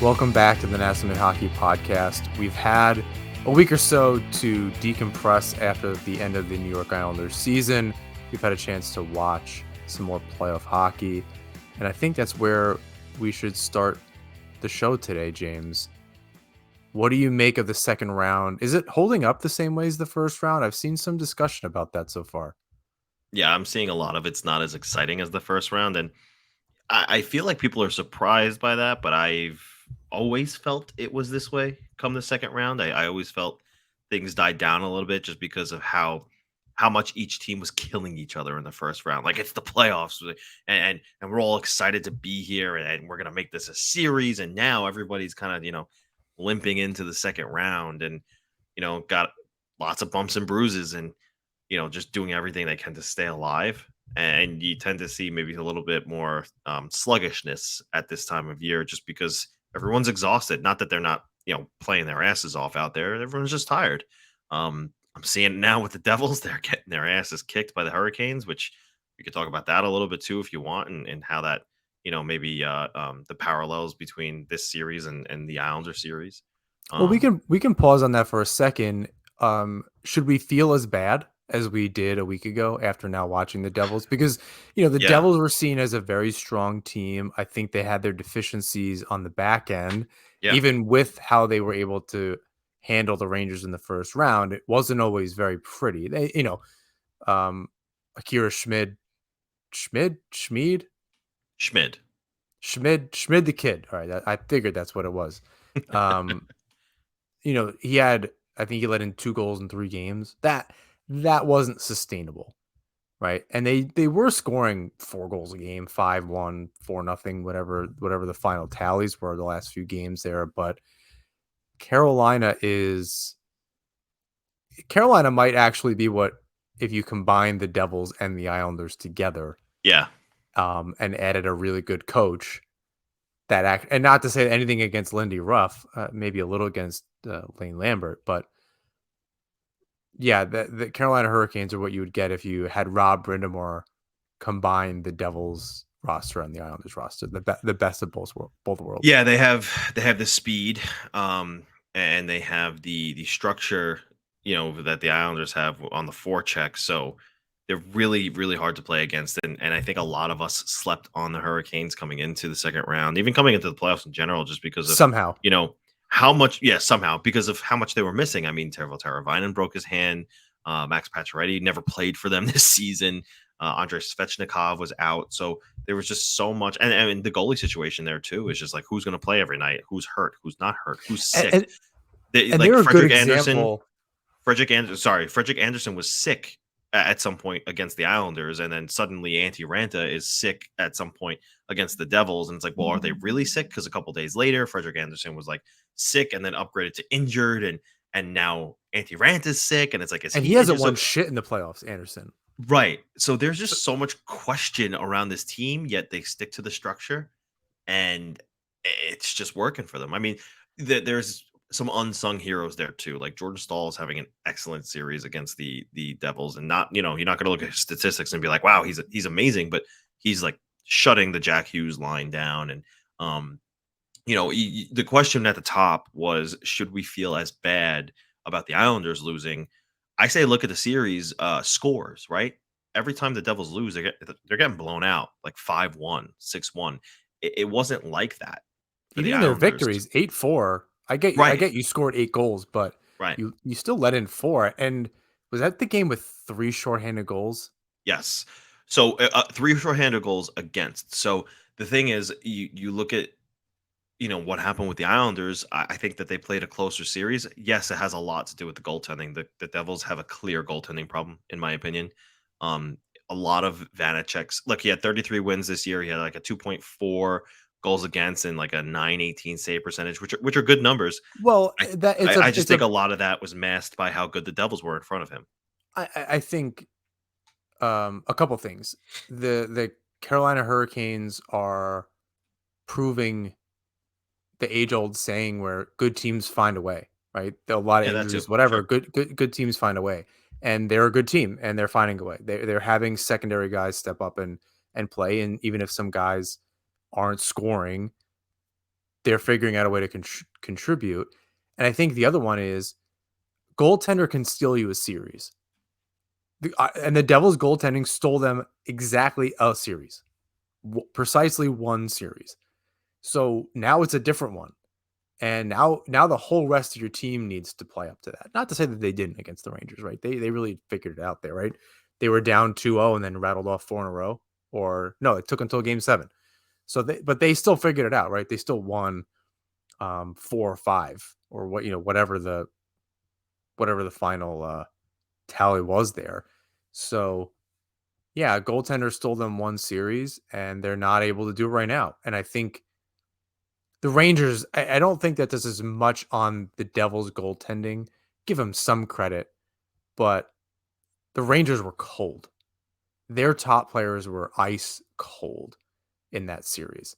Welcome back to the National Hockey Podcast. We've had a week or so to decompress after the end of the New York Islanders season. We've had a chance to watch some more playoff hockey, and I think that's where we should start the show today, James. What do you make of the second round? Is it holding up the same way as the first round? I've seen some discussion about that so far. Yeah, I'm seeing a lot of it's not as exciting as the first round, and I feel like people are surprised by that. But I've always felt it was this way. Come the second round, I always felt things died down a little bit just because of how much each team was killing each other in the first round. Like it's the playoffs, and we're all excited to be here, and we're gonna make this a series. And now everybody's kind of limping into the second round, and got lots of bumps and bruises, and just doing everything they can to stay alive. And you tend to see maybe a little bit more sluggishness at this time of year just because everyone's exhausted. Not that they're not, playing their asses off out there. Everyone's just tired. I'm seeing it now with the Devils. They're getting their asses kicked by the Hurricanes, which we could talk about that a little bit too if you want, and how that, maybe the parallels between this series and the Islander series. Well, we Um, can pause on that for a second. Should we feel as bad as we did a week ago after now watching the Devils? Because the yeah, Devils were seen as a very strong team. I think they had their deficiencies on the back end, yeah. even with how they were able to handle the Rangers in the first round. It wasn't always very pretty. They, um, Akira Schmid. Schmid the kid. All right, I figured that's what it was. Um, he had, I think he let in 2 goals in 3 games. That wasn't sustainable, right? And they were scoring 4 goals a game, 5-1, 4-0, whatever the final tallies were the last few games there, but Carolina might actually be what if you combine the Devils and the Islanders together, Yeah. and added a really good coach and not to say anything against Lindy Ruff, maybe a little against Lane Lambert, but yeah, the Carolina Hurricanes are what you would get if you had Rob Brind'Amour combine the Devils roster and the Islanders roster, the best of both worlds. Yeah, they have the speed, and they have the structure, that the Islanders have on the forecheck. So they're really, really hard to play against. And I think a lot of us slept on the Hurricanes coming into the second round, even coming into the playoffs in general, just because of, Somehow. how much, yeah, somehow because of how much they were missing. I mean, Tervel Teravainen broke his hand. Max Pacioretty never played for them this season. Andrei Svechnikov was out. So there was just so much, and the goalie situation there too is just like who's going to play every night, who's hurt, who's not hurt, who's And, sick. and, and Like they're a good example. Frederick Anderson was sick at some point against the Islanders, and then suddenly Antti Ranta is sick at some point against the Devils, and it's like, well, are they really sick? Because a couple days later, Frederick Anderson was like sick and then upgraded to injured, and now Antti Ranta is sick, and it's like, is And he he hasn't injured? won So shit in the playoffs, Anderson. right, so there's So, just so much question around this team, yet they stick to the structure, and it's just working for them. I mean, there's some unsung heroes there too. Like Jordan Stahl is having an excellent series against the Devils, and not you're not going to look at his statistics and be like, wow, he's amazing, but he's like shutting the Jack Hughes line down. And um, the question at the top was, should we feel as bad about the Islanders losing? I say look at the series scores, right? Every time the Devils lose, they're getting blown out like 5-1, 6-1. It wasn't like that for the even in their Islanders. victories, 8-4. I Right, get you scored 8 goals, but right. you still let in 4. And was that the game with 3 shorthanded goals? Yes. So 3 shorthanded goals against. So the thing is, you look at what happened with the Islanders. I think that they played a closer series. Yes, it has a lot to do with the goaltending. The Devils have a clear goaltending problem, in my opinion. Um, a lot of Vanacek's. Look, he had 33 wins this year. He had like a 2.4 goals against and like a 918 save percentage, which are good numbers. Well, I that I just think a lot of that was masked by how good the Devils were in front of him. I think a couple things. The Carolina Hurricanes are proving the age old saying where good teams find a way, right? A lot of Yeah, that too. injuries, whatever. Sure. Good teams find a way, and they're a good team, and they're finding a way. They're having secondary guys step up and play, and even if some guys aren't scoring, they're figuring out a way to contribute. And I think the other one is goaltender can steal you a series. And the Devils goaltending stole them exactly a series, precisely one series. So now it's a different one. And now the whole rest of your team needs to play up to that. Not to say that they didn't against the Rangers, right? They really figured it out there, right? They were down 2-0 and then rattled off 4 in a row. Or no, it took until game 7. So they still figured it out, right? They still won 4 or 5 or whatever the final tally was there. So yeah, goaltender stole them one series and they're not able to do it right now. And I think the Rangers, I don't think that this is much on the Devils goaltending. Give them some credit, but the Rangers were cold. Their top players were ice cold in that series.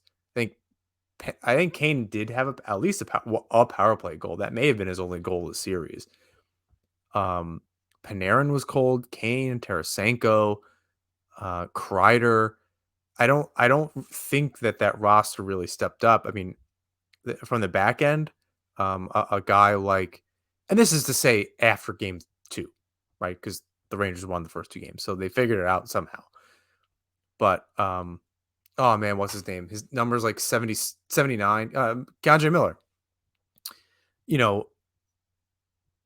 I think Kane did have at least a power play goal. That may have been his only goal of the series. Panarin was cold. Kane, Tarasenko, Kreider. I don't think that roster really stepped up. I mean, from the back end, a guy like, and this is to say after game 2, right? Because the Rangers won the first 2 games, so they figured it out somehow. But oh man, what's his name? His number's like 70, 79. Gandre Miller. You know,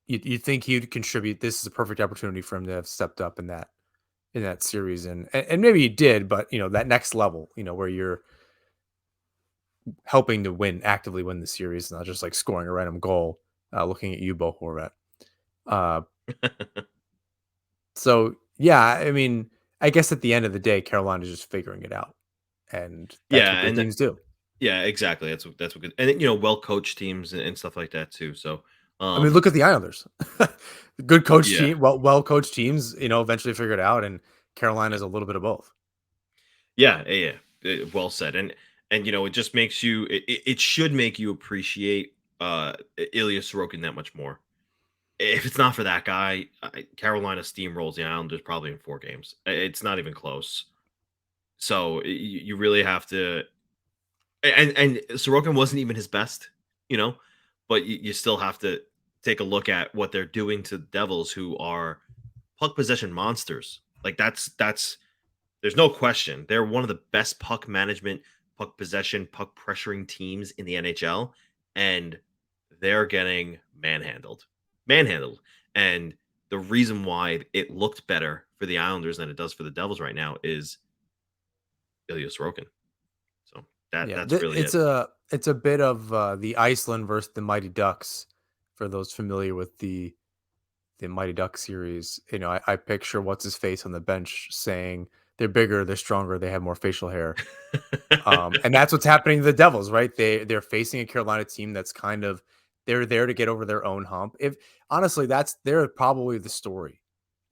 you think he'd contribute. This is a perfect opportunity for him to have stepped up in that series, and maybe he did. But that next level, where you're helping to actively win the series, not just like scoring a random goal. Looking at you, Bo Horvat. So yeah, I mean, I guess at the end of the day, Carolina is just figuring it out, and that's what Yeah, good teams do. yeah, exactly. That's what good, and well coached teams and stuff like that too. So, I mean, look at the Islanders. Good coach yeah, team, well coached teams, eventually figure it out, and Carolina is a little bit of both. well said. And it just makes you. It should make you appreciate Ilya Sorokin that much more. If it's not for that guy, Carolina steamrolls the Islanders probably in 4 games. It's not even close. So you really have to. And Sorokin wasn't even his best, you know, but you still have to take a look at what they're doing to the Devils, who are puck possession monsters. Like that's there's no question. They're one of the best puck management, puck possession, puck pressuring teams in the NHL, and they're getting manhandled. And the reason why it looked better for the Islanders than it does for the Devils right now is Ilya Sorokin. So Yeah, that's really it. it's a bit of the Iceland versus the Mighty Ducks. For those familiar with the Mighty Duck series, I picture what's his face on the bench saying they're bigger, they're stronger, they have more facial hair. And that's what's happening to the Devils, right? They're facing a Carolina team that's kind of they're there to get over their own hump. If honestly, they're probably the story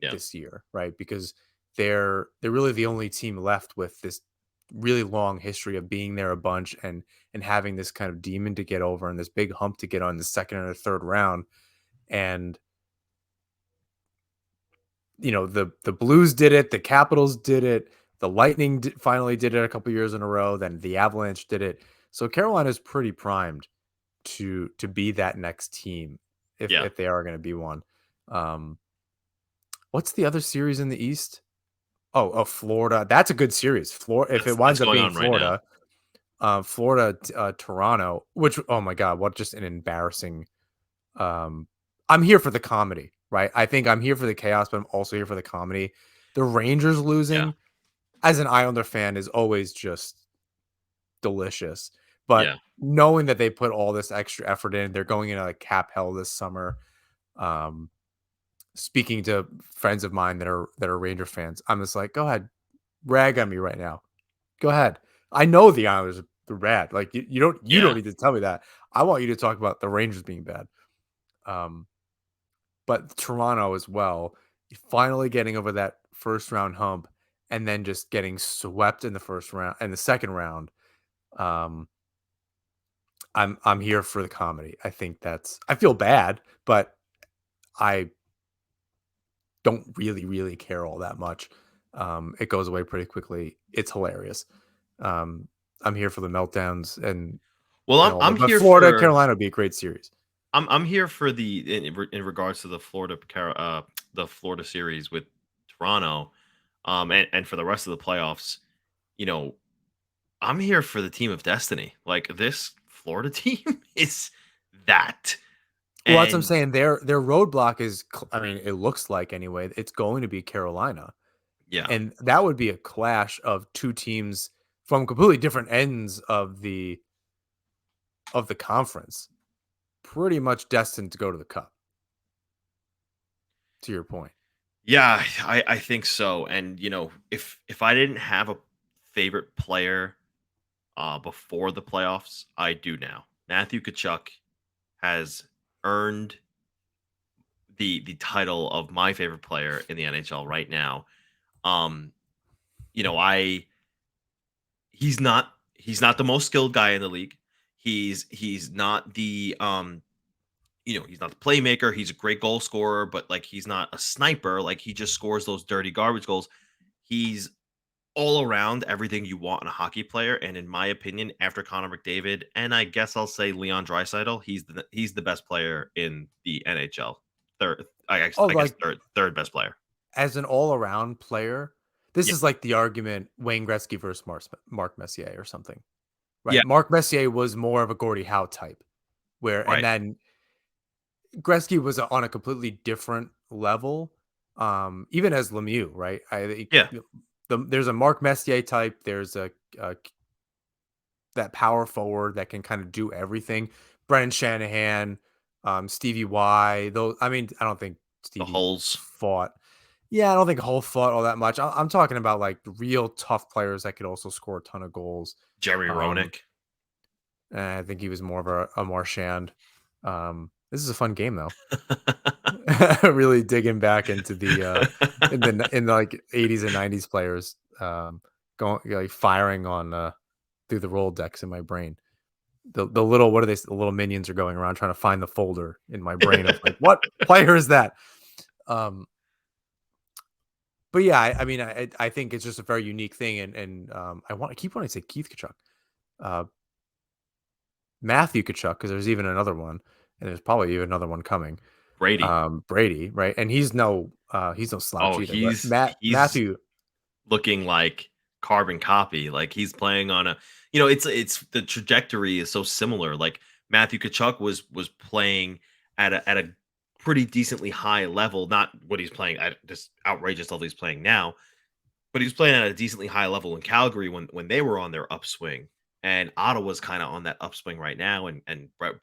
Yeah. this year, right? Because they're really the only team left with this really long history of being there a bunch and having this kind of demon to get over and this big hump to get on the second or the third round. And the Blues did it, the Capitals did it, the Lightning finally did it a couple years in a row, then the Avalanche did it. So Carolina's pretty primed to be that next team Yeah. if they are going to be one. Um, what's the other series in the East? Oh, Florida. That's a good series. Florida. If it That's winds up going being on right now. Florida, Toronto. Which, oh my God, what just an embarrassing. I'm here for the comedy, right? I think I'm here for the chaos, but I'm also here for the comedy. The Rangers Yeah. losing, as an Islander fan, is always just delicious. But Yeah. knowing that they put all this extra effort in, they're going into like cap hell this summer. Um, Speaking to friends of mine that are Ranger fans, I'm just like, go ahead, rag on me right now. Go ahead. I know the Islanders are bad. Like you don't Yeah. need to tell me that. I want you to talk about the Rangers being bad. Um, but Toronto as well, finally getting over that first round hump and then just getting swept in the first round and the second round. Um, I'm here for the comedy. I feel bad, but I don't really care all that much. It goes away pretty quickly. It's hilarious. Um, I'm here for the meltdowns and Well, and I'm all that. I'm But here Florida for Carolina would be a great series. I'm here for in regards to the Florida series with Toronto, and for the rest of the playoffs. You know, I'm here for the team of destiny. Like this Florida team is that, Well, that's what I'm and saying. Their roadblock is, I mean, it looks like anyway, it's going to be Carolina, yeah, and that would be a clash of two teams from completely different ends of the conference, pretty much destined to go to the cup. To your point, yeah, I think so. And if I didn't have a favorite player before the playoffs, I do now. Matthew Kachuk has earned the title of my favorite player in the NHL right now. Um, I he's not the most skilled guy in the league. He's not he's not the playmaker. He's a great goal scorer, but like he's not a sniper. Like he just scores those dirty garbage goals. He's all around everything you want in a hockey player. And in my opinion, after Connor McDavid, and I guess I'll say Leon Draisaitl, he's the best player in the NHL. Third, oh, I guess like third best player. as an all around player, this Yeah, is like the argument Wayne Gretzky versus Mark Messier or something, yeah, right? Mark Messier was more of a Gordie Howe type, and right. then Gretzky was on a completely different level, even as Lemieux, right? Yeah, There's a Mark Messier type. There's a that power forward that can kind of do everything. Brendan Shanahan, Stevie Y. Those, I mean, I don't think the Stevie holes. fought. Yeah, I don't think Hull fought all that much. I'm talking about like real tough players that could also score a ton of goals. Jeremy Um, Roenick. and I think he was more of a Marchand. This is a fun game though. Really digging back into the in the like 80s and 90s players, going like firing on through the Rolodex in my brain. The little, what are they? The little minions are going around trying to find the folder in my brain of like, what player is that? Um, but yeah, I mean, I think it's just a very unique thing, and I keep wanting to say Keith Kachuk, uh, Matthew Kachuk, because there's even another one, and there's probably even another one coming. Brady. Brady, right? And he's no slouch Oh, either. But he's Matthew, looking like carbon copy. Like he's playing on it's the trajectory is so similar. Like Matthew Kachuk was playing at a pretty decently high level, not what he's playing at this outrageous level he's playing now, but he was playing at a decently high level in Calgary when they were on their upswing. And Ottawa's kind of on that upswing right now, and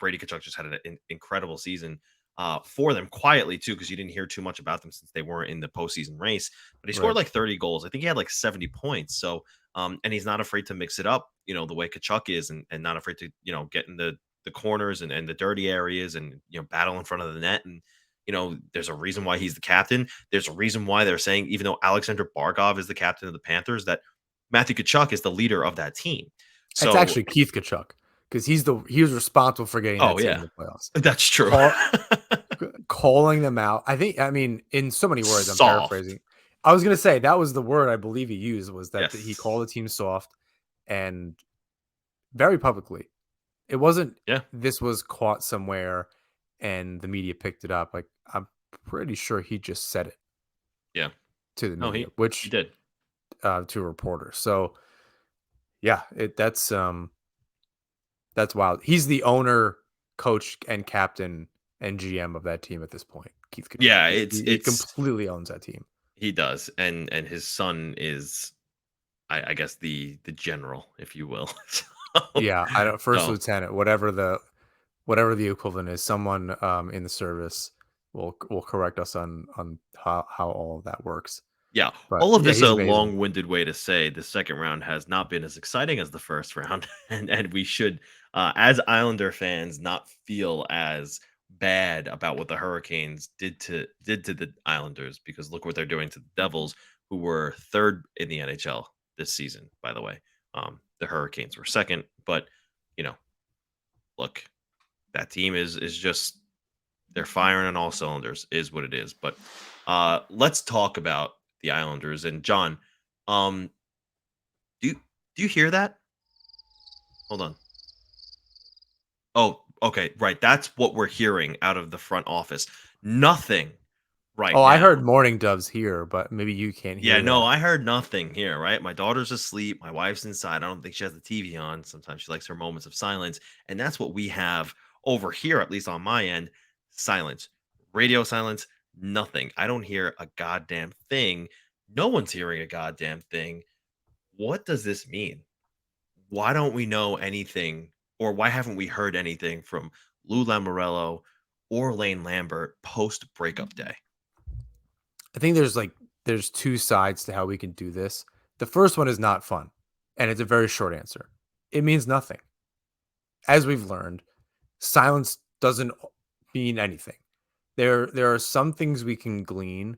Brady Kachuk just had an incredible season for them quietly too, because you didn't hear too much about them since they weren't in the postseason race. But he scored right, like 30 goals. I think he had like 70 points. So, and he's not afraid to mix it up, the way Kachuk is, and not afraid to get in the corners and the dirty areas, and battle in front of the net. And there's a reason why he's the captain. There's a reason why they're saying, even though Alexander Barkov is the captain of the Panthers, that Matthew Kachuk is the leader of that team. it's So, actually Keith Kachuk because he was responsible for getting that oh team in yeah, the playoffs. that's true. Call, Calling them out. I mean, in so many words, I'm Soft. paraphrasing. I was gonna say that was the word I believe he used, was that he Yes. called the team soft, and very publicly. It wasn't, Yeah. this was caught somewhere and the media picked it up. Like, I'm pretty sure he just said it Yeah. to the No, media, he which did. to a reporter. So yeah, that's wild. He's the owner, coach, and captain and GM of that team at this point. Keith Kachuk. Yeah, He completely owns that team. he does, and his son is, I guess, the general, if you will. So, Yeah, I don't, first so lieutenant, whatever the equivalent is. Someone in the service will correct us on how all of that works. yeah, But all of yeah, this he's a amazing. long-winded way to say the second round has not been as exciting as the first round, and we should, as Islander fans, not feel as bad about what the Hurricanes did to the Islanders, because look what they're doing to the Devils, who were third in the NHL this season. By the way, the Hurricanes were second, but you know, look, that team is just, they're firing on all cylinders, is what it is. But let's talk about the Islanders. And John, um, do you hear that? Hold on. Oh, okay, right. That's what we're hearing out of the front office. Nothing right Oh, I now. heard mourning doves here, but maybe you can't Yeah, hear no, that. I heard nothing here, right? My daughter's asleep. My wife's inside. I don't think she has the TV on. Sometimes she likes her moments of silence. And that's what we have over here, at least on my end, silence. Radio silence, nothing. I don't hear a goddamn thing. No one's hearing a goddamn thing. What does this mean? Why don't we know anything, or why haven't we heard anything from Lou Lamoriello or Lane Lambert post breakup day? I think there's two sides to how we can do this. The first one is not fun, and it's a very short answer. It means nothing. As we've learned, silence doesn't mean anything. There are some things we can glean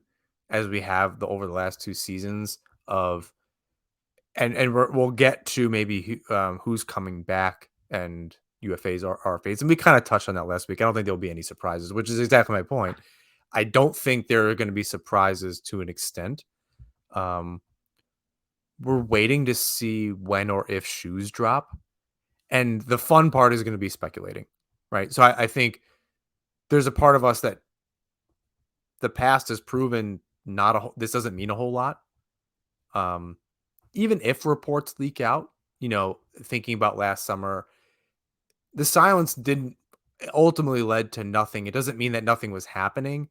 as we have over the last two seasons of, and we'll get to maybe who's coming back and UFAs are RFAs, and we kind of touched on that last week. I don't think there'll be any surprises, which is exactly my point. I don't think there are going to be surprises to an extent. Um, we're waiting to see when or if shoes drop, and the fun part is going to be speculating, right? So I think there's a part of us that the past has proven this doesn't mean a whole lot. Um, Even if reports leak out, thinking about last summer, the silence didn't ultimately led to nothing. It doesn't mean that nothing was happening,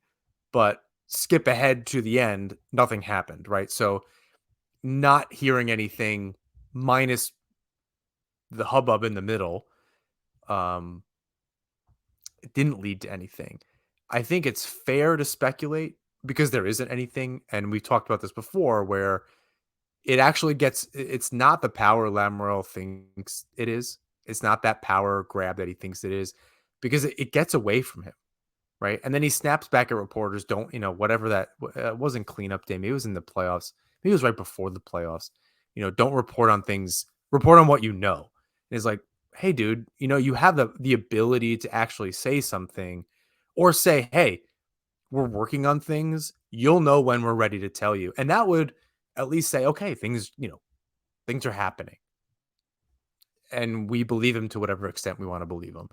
but skip ahead to the end, nothing happened, right? So not hearing anything minus the hubbub in the middle, um, it didn't lead to anything. I think it's fair to speculate because there isn't anything, and we've talked about this before, where it's not the power Lamorel thinks it is. It's not that power grab that he thinks it is, because it gets away from him, right? And then he snaps back at reporters, don't, whatever that wasn't cleanup day. Maybe it was in the playoffs. Maybe it was right before the playoffs. Don't report on things, report on what you know. And it's like, hey, dude, you have the ability to actually say something or say, hey, we're working on things. You'll know when we're ready to tell you. And that would at least say, okay, things are happening. And we believe him to whatever extent we want to believe him.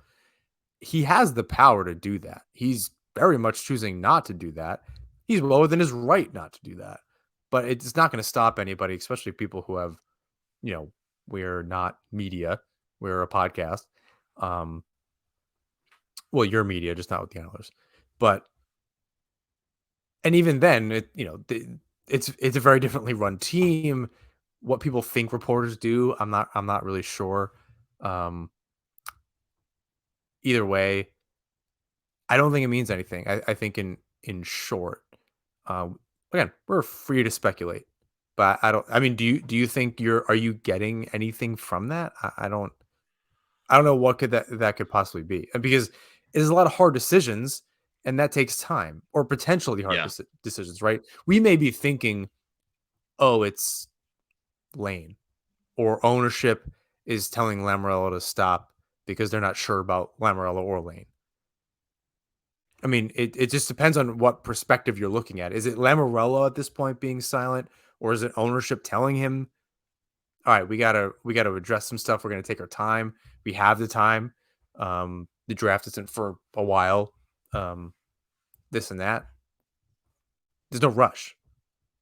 He has the power to do that. He's very much choosing not to do that. He's well within his right not to do that. But it's not going to stop anybody, especially people who have, we're not media, we're a podcast. Um, well, you're media, just not with the Antlers. But and even then, it's a very differently run team. What people think reporters do, I'm not really sure. Um, Either way, I don't think it means anything. I think in short, again, we're free to speculate, but I don't. I mean, do you think are you getting anything from that? I don't know what that could possibly be, and because there's a lot of hard decisions, and that takes time, or potentially hard Yeah. decisions, right? We may be thinking, oh, it's Lane, or ownership is telling Lamoriello to stop because they're not sure about Lamoriello or Lane. I mean, it just depends on what perspective you're looking at. Is it Lamoriello at this point being silent, or is it ownership telling him, "All right, we gotta address some stuff. We're gonna take our time. We have the time. The draft isn't for a while. Um, this and that. There's no rush."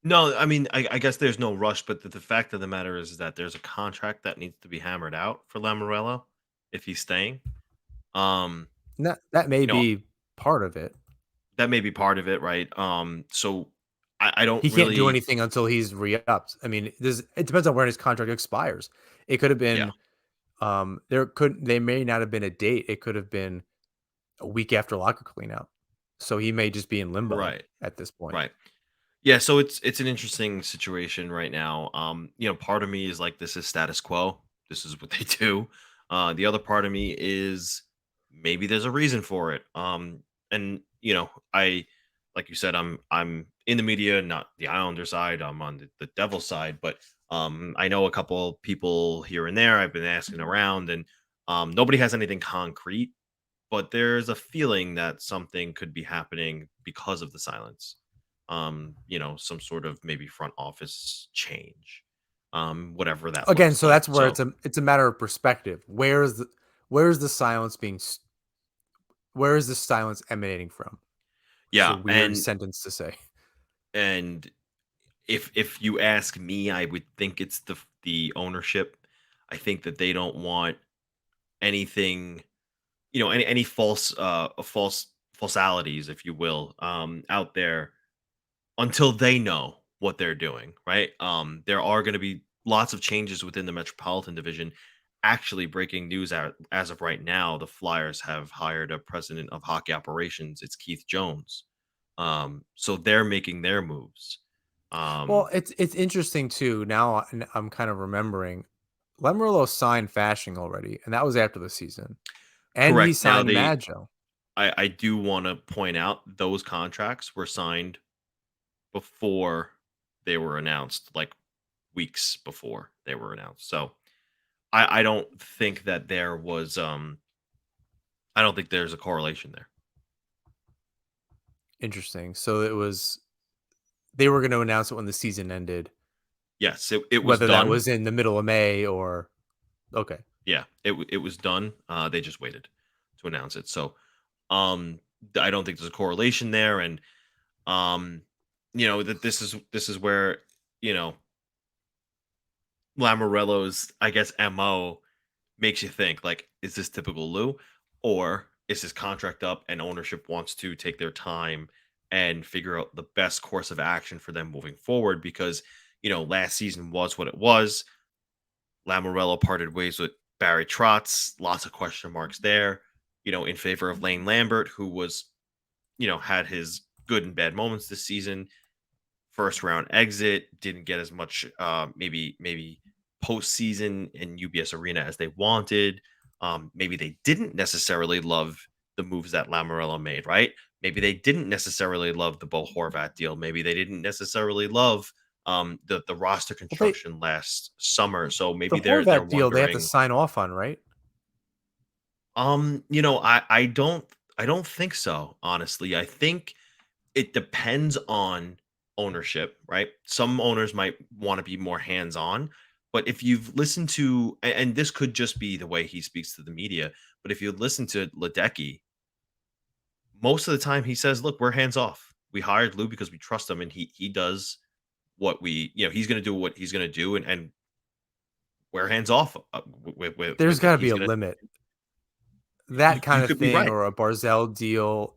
No, I mean, I guess there's no rush, but the fact of the matter is that there's a contract that needs to be hammered out for Lamorello if he's staying. Um, And that may you know, be part of it. that may be part of it, right? So I don't He can't do really, anything until he's re-upped. I mean, it depends on when his contract expires. It could have yeah, been they may not have been a date. It could have been a week after locker cleanout. So he may just be in limbo right, at this point. right. Yeah, so it's an interesting situation right now. Part of me is like, this is status quo. This is what they do. The other part of me is maybe there's a reason for it. And I, like you said, I'm in the media, not the Islander side. I'm on the Devil side, but I know a couple people here and there. I've been asking around, and nobody has anything concrete. But there's a feeling that something could be happening because of the silence. Some sort of maybe front office change, whatever that Again, looks so like. that's where So it's a matter of perspective. Where is the silence being? Where is the silence emanating from? It's a Yeah, weird sentence to say. and if you ask me, I would think it's the ownership. I think that they don't want anything, any falsalities, if you will, out there until they know what they're doing, right? There are going to be lots of changes within the Metropolitan Division. Actually, breaking news out as of right now, the Flyers have hired a president of hockey operations. It's Keith Jones. So they're making their moves. Well, Um, it's interesting too. Now I'm kind of remembering, Lamoriello signed Fashing already, and that was after the season, and he Correct. Now signed Maggio. I do want to point out those contracts were signed before they were announced, like weeks before they were announced. So I don't think that there was I don't think there's a correlation there. Interesting. So they were going to announce it when the season ended, Yes, it was whether that done. was in the middle of May or okay. Yeah, it was done. They just waited to announce it. So um I don't think there's a correlation there, and um that this is where you know Lamorello's, I guess, MO makes you think, like, is this typical Lou, or is his contract up and ownership wants to take their time and figure out the best course of action for them moving forward? Because last season was what it was. Lamorello parted ways with Barry Trotz, lots of question marks there, in favor of Lane Lambert, who was, had his good and bad moments this season. First round exit, didn't get as much maybe postseason in UBS Arena as they wanted. Maybe they didn't necessarily love the moves that Lamorello made, right? Maybe they didn't necessarily love the Bo Horvat deal. Maybe they didn't necessarily love the roster Well, they construction last summer. So the maybe they're Horvat deal they have to wondering. sign off on, right? I don't think so, honestly. I think it depends on ownership, right? Some owners might want to be more hands-on, but if you've listened to, and this could just be the way he speaks to the media, but if you listen to Ledecky, most of the time he says, "Look, we're hands off. We hired Lou because we trust him, and he does what he's going to do what he's going to do, and we're hands off There's with got it. to be He's a gonna." limit. That You kind of could be thing right. or a Barzell deal,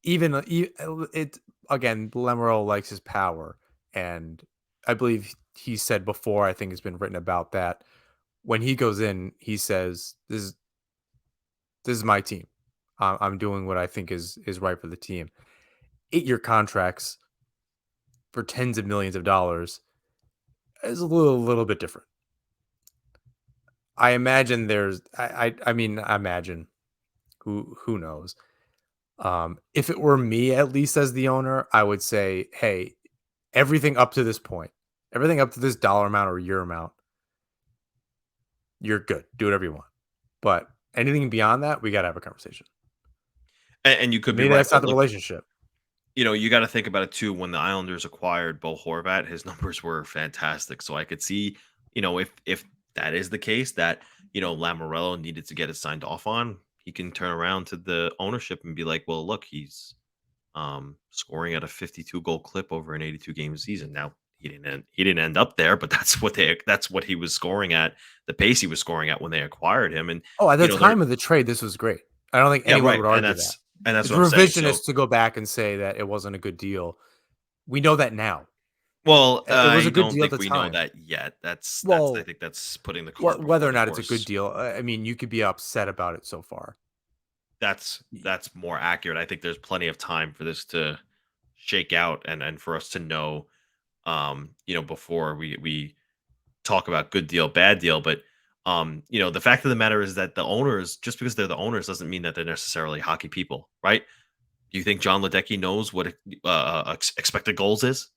even it again, Lamoriello likes his power, and I believe he said before, I think it's been written about that when he goes in, he says, "This is my team. I'm doing what I think is right for the team." 8-year contracts for tens of millions of dollars is a little bit different. I imagine there's I mean, I imagine, who knows. If it were me, at least as the owner, I would say, hey, everything up to this point, everything up to this dollar amount or year amount, you're good. Do whatever you want. But anything beyond that, we got to have a conversation. And you could be Maybe right, that's not but the look, relationship. you got to think about it too. When the Islanders acquired Bo Horvat, his numbers were fantastic. So I could see, if that is the case, that Lamorello needed to get it signed off on, he can turn around to the ownership and be like, "Well, look, he's scoring at a 52 goal clip over an 82 game season." Now he didn't end up there, but that's what he was scoring at, the pace he was scoring at when they acquired him, and Oh, at the they're time of the trade, this was great. I don't think yeah, anyone right, would and argue that. that's It's what I'm saying. So revisionist to go back and say that it wasn't a good deal. We know that now. well, It was I a good don't deal at think the we know time. that yet. That's I Well, think that's putting the cart whether before or the not it's a good horse. deal, I mean, you could be upset about it so far. That's more accurate. I think there's plenty of time for this to shake out, and for us to know, before we talk about good deal, bad deal. But the fact of the matter is that the owners, just because they're the owners, doesn't mean that they're necessarily hockey people, right? Do you think John Ledecky knows what expected goals is?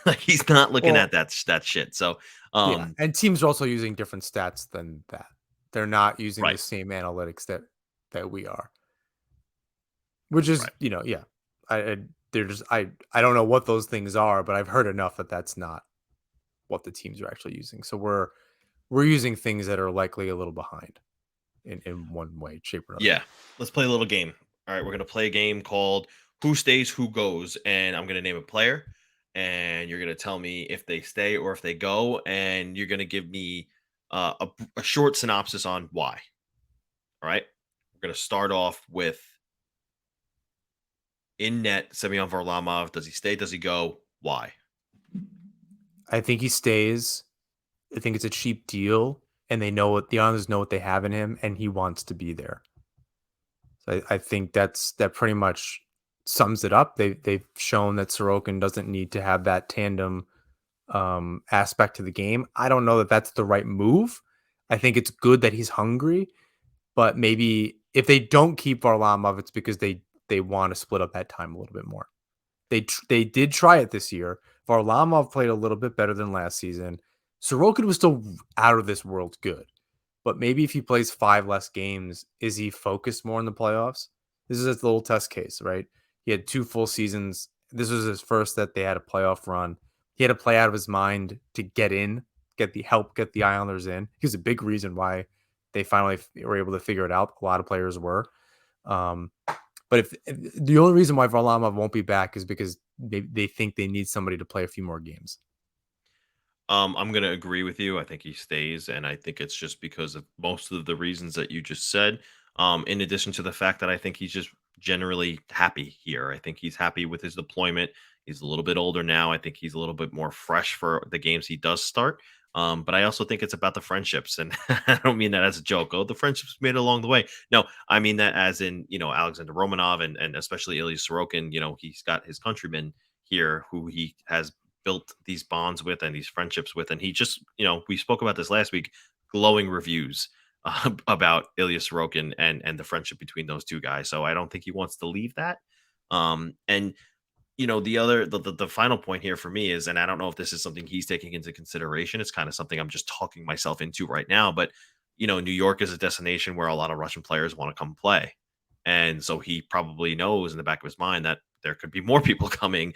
Like, he's not looking at Well, that shit. So, yeah, and teams are also using different stats than that. They're not using the right, same analytics that we are, which is, right. yeah. I they're just I don't know what those things are, but I've heard enough that that's not what the teams are actually using. So we're using things that are likely a little behind. in one way, shape, or another. Yeah. Let's play a little game. All right, we're gonna play a game called Who Stays, Who Goes, and I'm gonna name a player, and you're gonna tell me if they stay or if they go, and you're gonna give me a short synopsis on why. All right. We're gonna start off with in net Semyon Varlamov. Does he stay? Does he go? Why? I think he stays. I think it's a cheap deal, and they know what the Islanders know what they have in him, and he wants to be there. So I think that pretty much sums it up. They've shown that Sorokin doesn't need to have that tandem aspect to the game. I don't know that that's the right move. I think it's good that he's hungry, but maybe if they don't keep Varlamov, it's because they want to split up that time a little bit more. They did try it this year. Varlamov played a little bit better than last season. Sorokin was still out of this world good. But maybe if he plays 5 less games, is he focused more in the playoffs? This is a little test case, right? He had 2 full seasons. This was his first that they had a playoff run. He had to play out of his mind to get in, get the Islanders in. He was a big reason why they finally were able to figure it out. A lot of players were. Um, but if the only reason why Varlamov won't be back is because they think they need somebody to play a few more games. I'm gonna agree with you. I think he stays, and I think it's just because of most of the reasons that you just said. In addition to the fact that I think he's just generally happy here. I think he's happy with his deployment. He's a little bit older now. I think he's a little bit more fresh for the games he does start. But I also think it's about the friendships, and I don't mean that as a joke. Oh, the friendships made along the way. No, I mean that as in Alexander Romanov and especially Ilya Sorokin. He's got his countrymen here who he has built these bonds with and these friendships with. And he just, we spoke about this last week, glowing reviews about Ilya Sorokin and the friendship between those two guys. So I don't think he wants to leave that. And the final point here for me is, and I don't know if this is something he's taking into consideration. It's kind of something I'm just talking myself into right now, but New York is a destination where a lot of Russian players want to come play. And so he probably knows in the back of his mind that there could be more people coming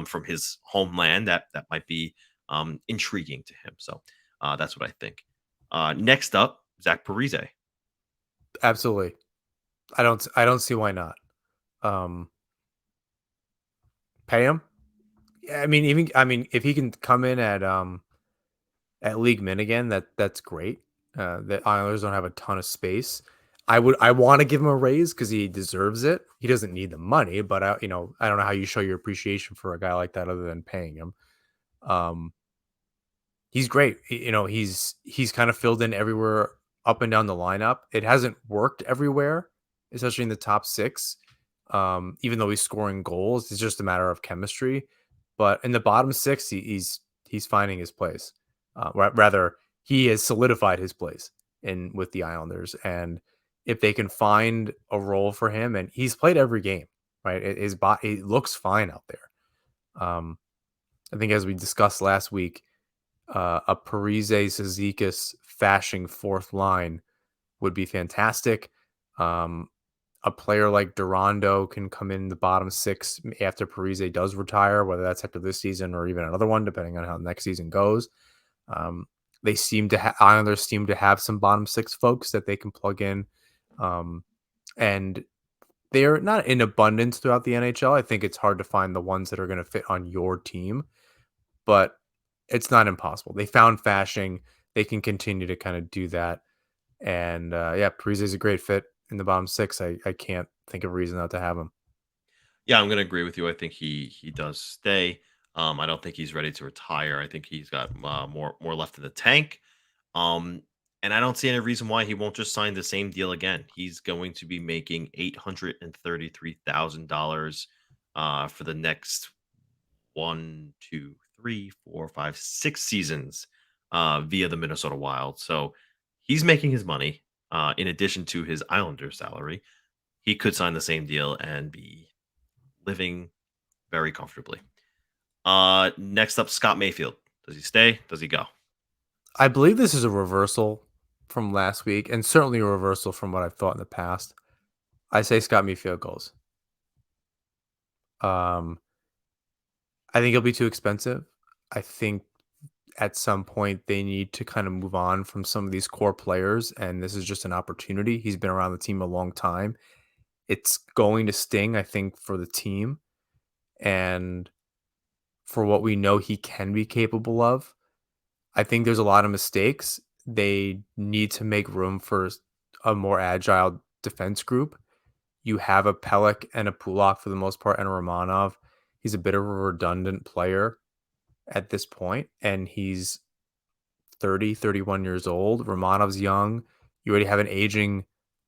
from his homeland that might be intriguing to him. So that's what I think. Next up, Zach Parise. Absolutely. I don't see why not. Um, Pay him. Yeah, if he can come in at league min again, that's great. The Islanders don't have a ton of space. I want to give him a raise because he deserves it. He doesn't need the money, but I don't know how you show your appreciation for a guy like that other than paying him. Um, he's great. He's kind of filled in everywhere up and down the lineup. It hasn't worked everywhere, especially in the top 6. Even though he's scoring goals, it's just a matter of chemistry. But in the bottom 6, he's finding his place. Rather, he has solidified his place in with the Islanders. And if they can find a role for him, and he's played every game, right? His body looks fine out there. I think as we discussed last week, a Parise Zizekas fashing 4th line would be fantastic. A player like Durando can come in the bottom 6 after Parise does retire, whether that's after this season or even another one, depending on how next season goes. They Islanders seem to have some bottom 6 folks that they can plug in. And they're not in abundance throughout the NHL. I think it's hard to find the ones that are going to fit on your team, but it's not impossible. They found fashing. They can continue to kind of do that. And Parise is a great fit in the bottom 6. I can't think of a reason not to have him. Yeah, I'm going to agree with you. I think he does stay. I don't think he's ready to retire. I think he's got more left in the tank. Um, and I don't see any reason why he won't just sign the same deal again. He's going to be making $833,000 for the next 1, 2, 3, 4, 5, 6 seasons via the Minnesota Wild. So he's making his money in addition to his Islander salary. He could sign the same deal and be living very comfortably. Next up, Scott Mayfield. Does he stay? Does he go? I believe this is a reversal from last week, and certainly a reversal from what I've thought in the past. I say Scott Mayfield goes. Um, I think he'll be too expensive. I think at some point they need to kind of move on from some of these core players, and this is just an opportunity. He's been around the team a long time. It's going to sting, I think, for the team and for what we know he can be capable of. I think there's a lot of mistakes. They need to make room for a more agile defense group. You have a Pelech and a Pulak for the most part, and a Romanov. He's a bit of a redundant player at this point, and he's 30, 31 years old. Romanov's young. You already have an aging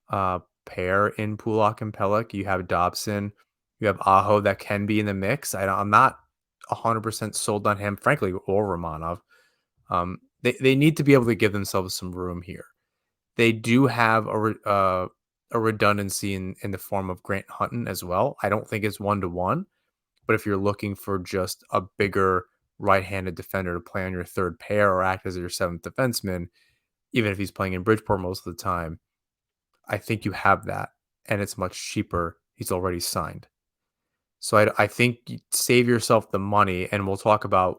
pair in Pulak and Pelech. You have Dobson. You have Aho that can be in the mix. I'm not 100% sold on him, frankly, or Romanov. They need to be able to give themselves some room here. They do have a redundancy in the form of Grant Hutton as well. I don't think it's 1-to-1, but if you're looking for just a bigger right-handed defender to play on your third pair or act as your seventh defenseman, even if he's playing in Bridgeport most of the time, I think you have that, and it's much cheaper. He's already signed. So I think you save yourself the money, and we'll talk about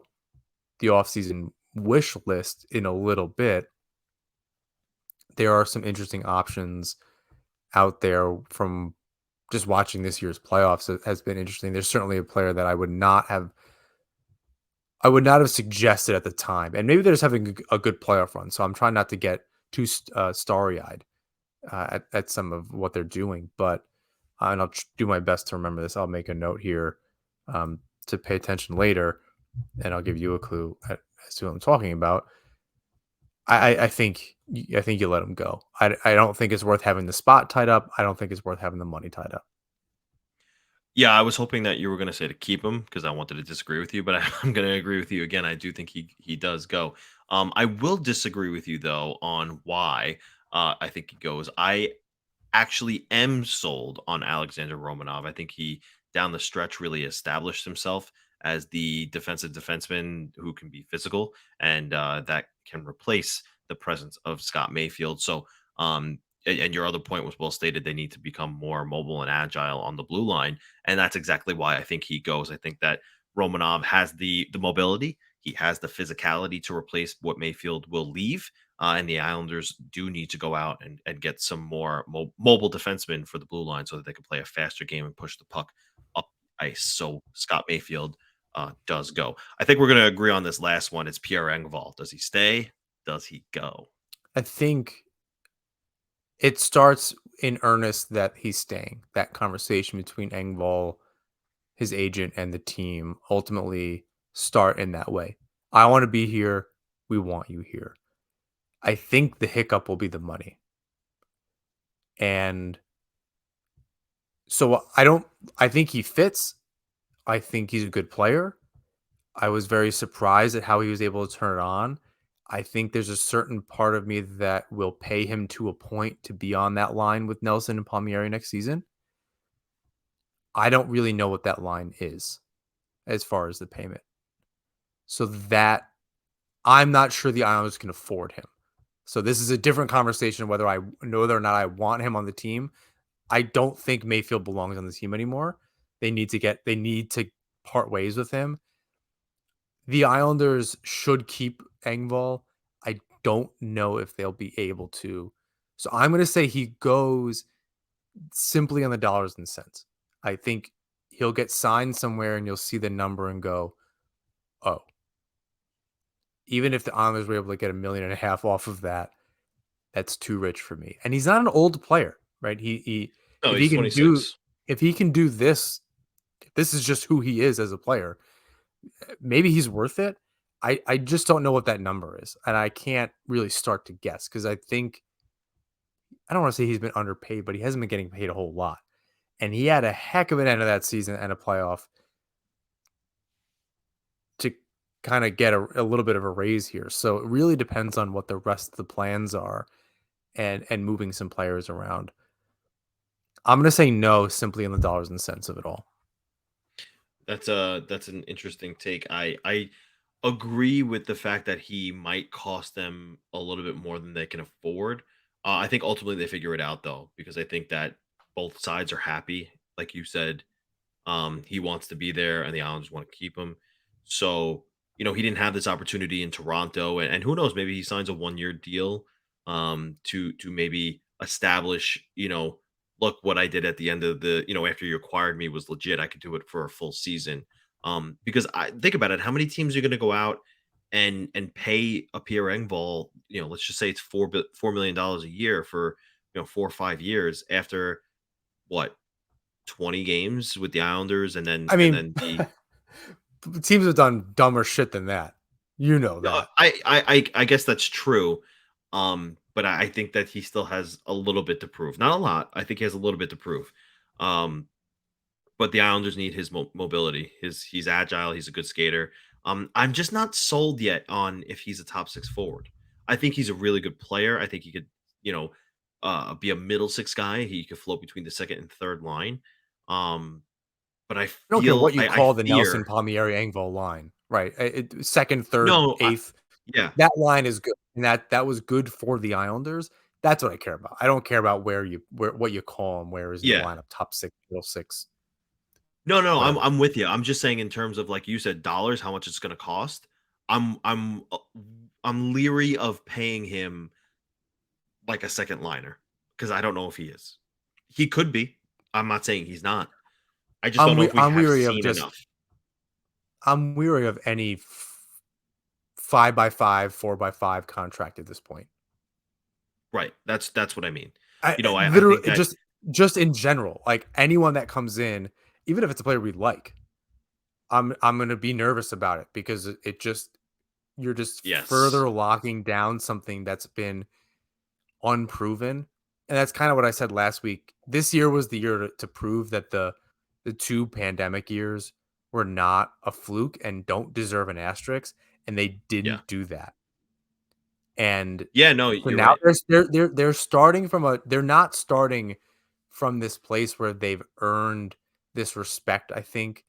the offseason wish list in a little bit. There are some interesting options out there from just watching this year's playoffs. It has been interesting. There's certainly a player that I would not have suggested at the time, and maybe they're just having a good playoff run. So I'm trying not to get too starry-eyed at some of what they're doing. But and I'll do my best to remember this. I'll make a note here to pay attention later, and I'll give you a clue as to what I'm talking about. I think you let him go. I don't think it's worth having the spot tied up. I don't think it's worth having the money tied up. Yeah, I was hoping that you were going to say to keep him because I wanted to disagree with you, but I'm going to agree with you again. I do think he does go. I will disagree with you though on why I think he goes. I actually am sold on Alexander Romanov. I think he down the stretch really established himself as the defensive defenseman who can be physical and that can replace the presence of Scott Mayfield. So, and your other point was well stated. They need to become more mobile and agile on the blue line, and that's exactly why I think he goes. I think that Romanov has the mobility. He has the physicality to replace what Mayfield will leave. And the Islanders do need to go out and get some more mobile defensemen for the blue line so that they can play a faster game and push the puck up the ice. So Scott Mayfield does go. I think we're going to agree on this last one. It's Pierre Engvall. Does he stay? Does he go? I think it starts in earnest that he's staying. That conversation between Engvall, his agent, and the team ultimately start in that way. I want to be here. We want you here. I think the hiccup will be the money. And so I think he fits. I think he's a good player. I was very surprised at how he was able to turn it on. I think there's a certain part of me that will pay him to a point to be on that line with Nelson and Palmieri next season. I don't really know what that line is as far as the payment. So that I'm not sure the Islanders can afford him. So this is a different conversation whether I know whether or not I want him on the team. I don't think Mayfield belongs on the team anymore. They need to part ways with him. The Islanders should keep Engvall. I don't know if they'll be able to. So I'm going to say he goes simply on the dollars and cents. I think he'll get signed somewhere and you'll see the number and go, oh, even if the Islanders were able to get $1.5 million off of that, that's too rich for me. And he's not an old player, right? He No, if he he's can do 26. if he can do this, this is just who he is as a player. Maybe he's worth it. I just don't know what that number is, and I can't really start to guess because I don't want to say he's been underpaid, but he hasn't been getting paid a whole lot, and he had a heck of an end of that season and a playoff to kind of get a little bit of a raise here. So it really depends on what the rest of the plans are and moving some players around. I'm gonna say no, simply in the dollars and cents of it all. That's an interesting take. I agree with the fact that he might cost them a little bit more than they can afford. I think ultimately they figure it out though, because I think that both sides are happy. Like you said, he wants to be there, and the Islanders want to keep him. So he didn't have this opportunity in Toronto, and who knows, maybe he signs a 1-year deal to maybe establish, look, what I did at the end of after you acquired me was legit. I could do it for a full season. Because I think about it, how many teams are going to go out and pay a Pierre Engvall, let's just say it's $4 million a year for 4 or 5 years after what 20 games with the Islanders, and then I and mean, then the teams have done dumber shit than that. You know that. I guess that's true. But I think that he still has a little bit to prove. Not a lot. I think he has a little bit to prove. Um, but the Islanders need his mobility. He's agile. He's a good skater. I'm just not sold yet on if he's a top six forward. I think he's a really good player. I think he could, be a middle six guy. He could float between the second and third line. But I don't care what you I call the Nelson fear. Palmieri Engvall line, right? Second, third, No, eighth. yeah, That line is good, and that was good for the Islanders. That's what I care about. I don't care about where what you call him. Where is in the yeah. lineup? Top six, middle six, No, I'm whatever. I'm with you. I'm just saying in terms of, like you said, dollars, how much it's gonna cost. I'm I'm uh, I'm leery of paying him like a second liner because I don't know if he is. He could be. I'm not saying he's not. I just don't know if we I'm have weary of seen just. enough. I'm weary of any 5x5, 4x5 contract at this point. Right. That's what I mean. I I think literally that just in general, like anyone that comes in, even if it's a player we like, I'm gonna be nervous about it because it just you're just yes. further locking down something that's been unproven. And that's kind of what I said last week. This year was the year to prove that the two pandemic years were not a fluke and don't deserve an asterisk, and they Yeah. didn't do that. And Yeah, no, so you're now right. they're starting from they're not starting from this place where they've earned this respect, I think,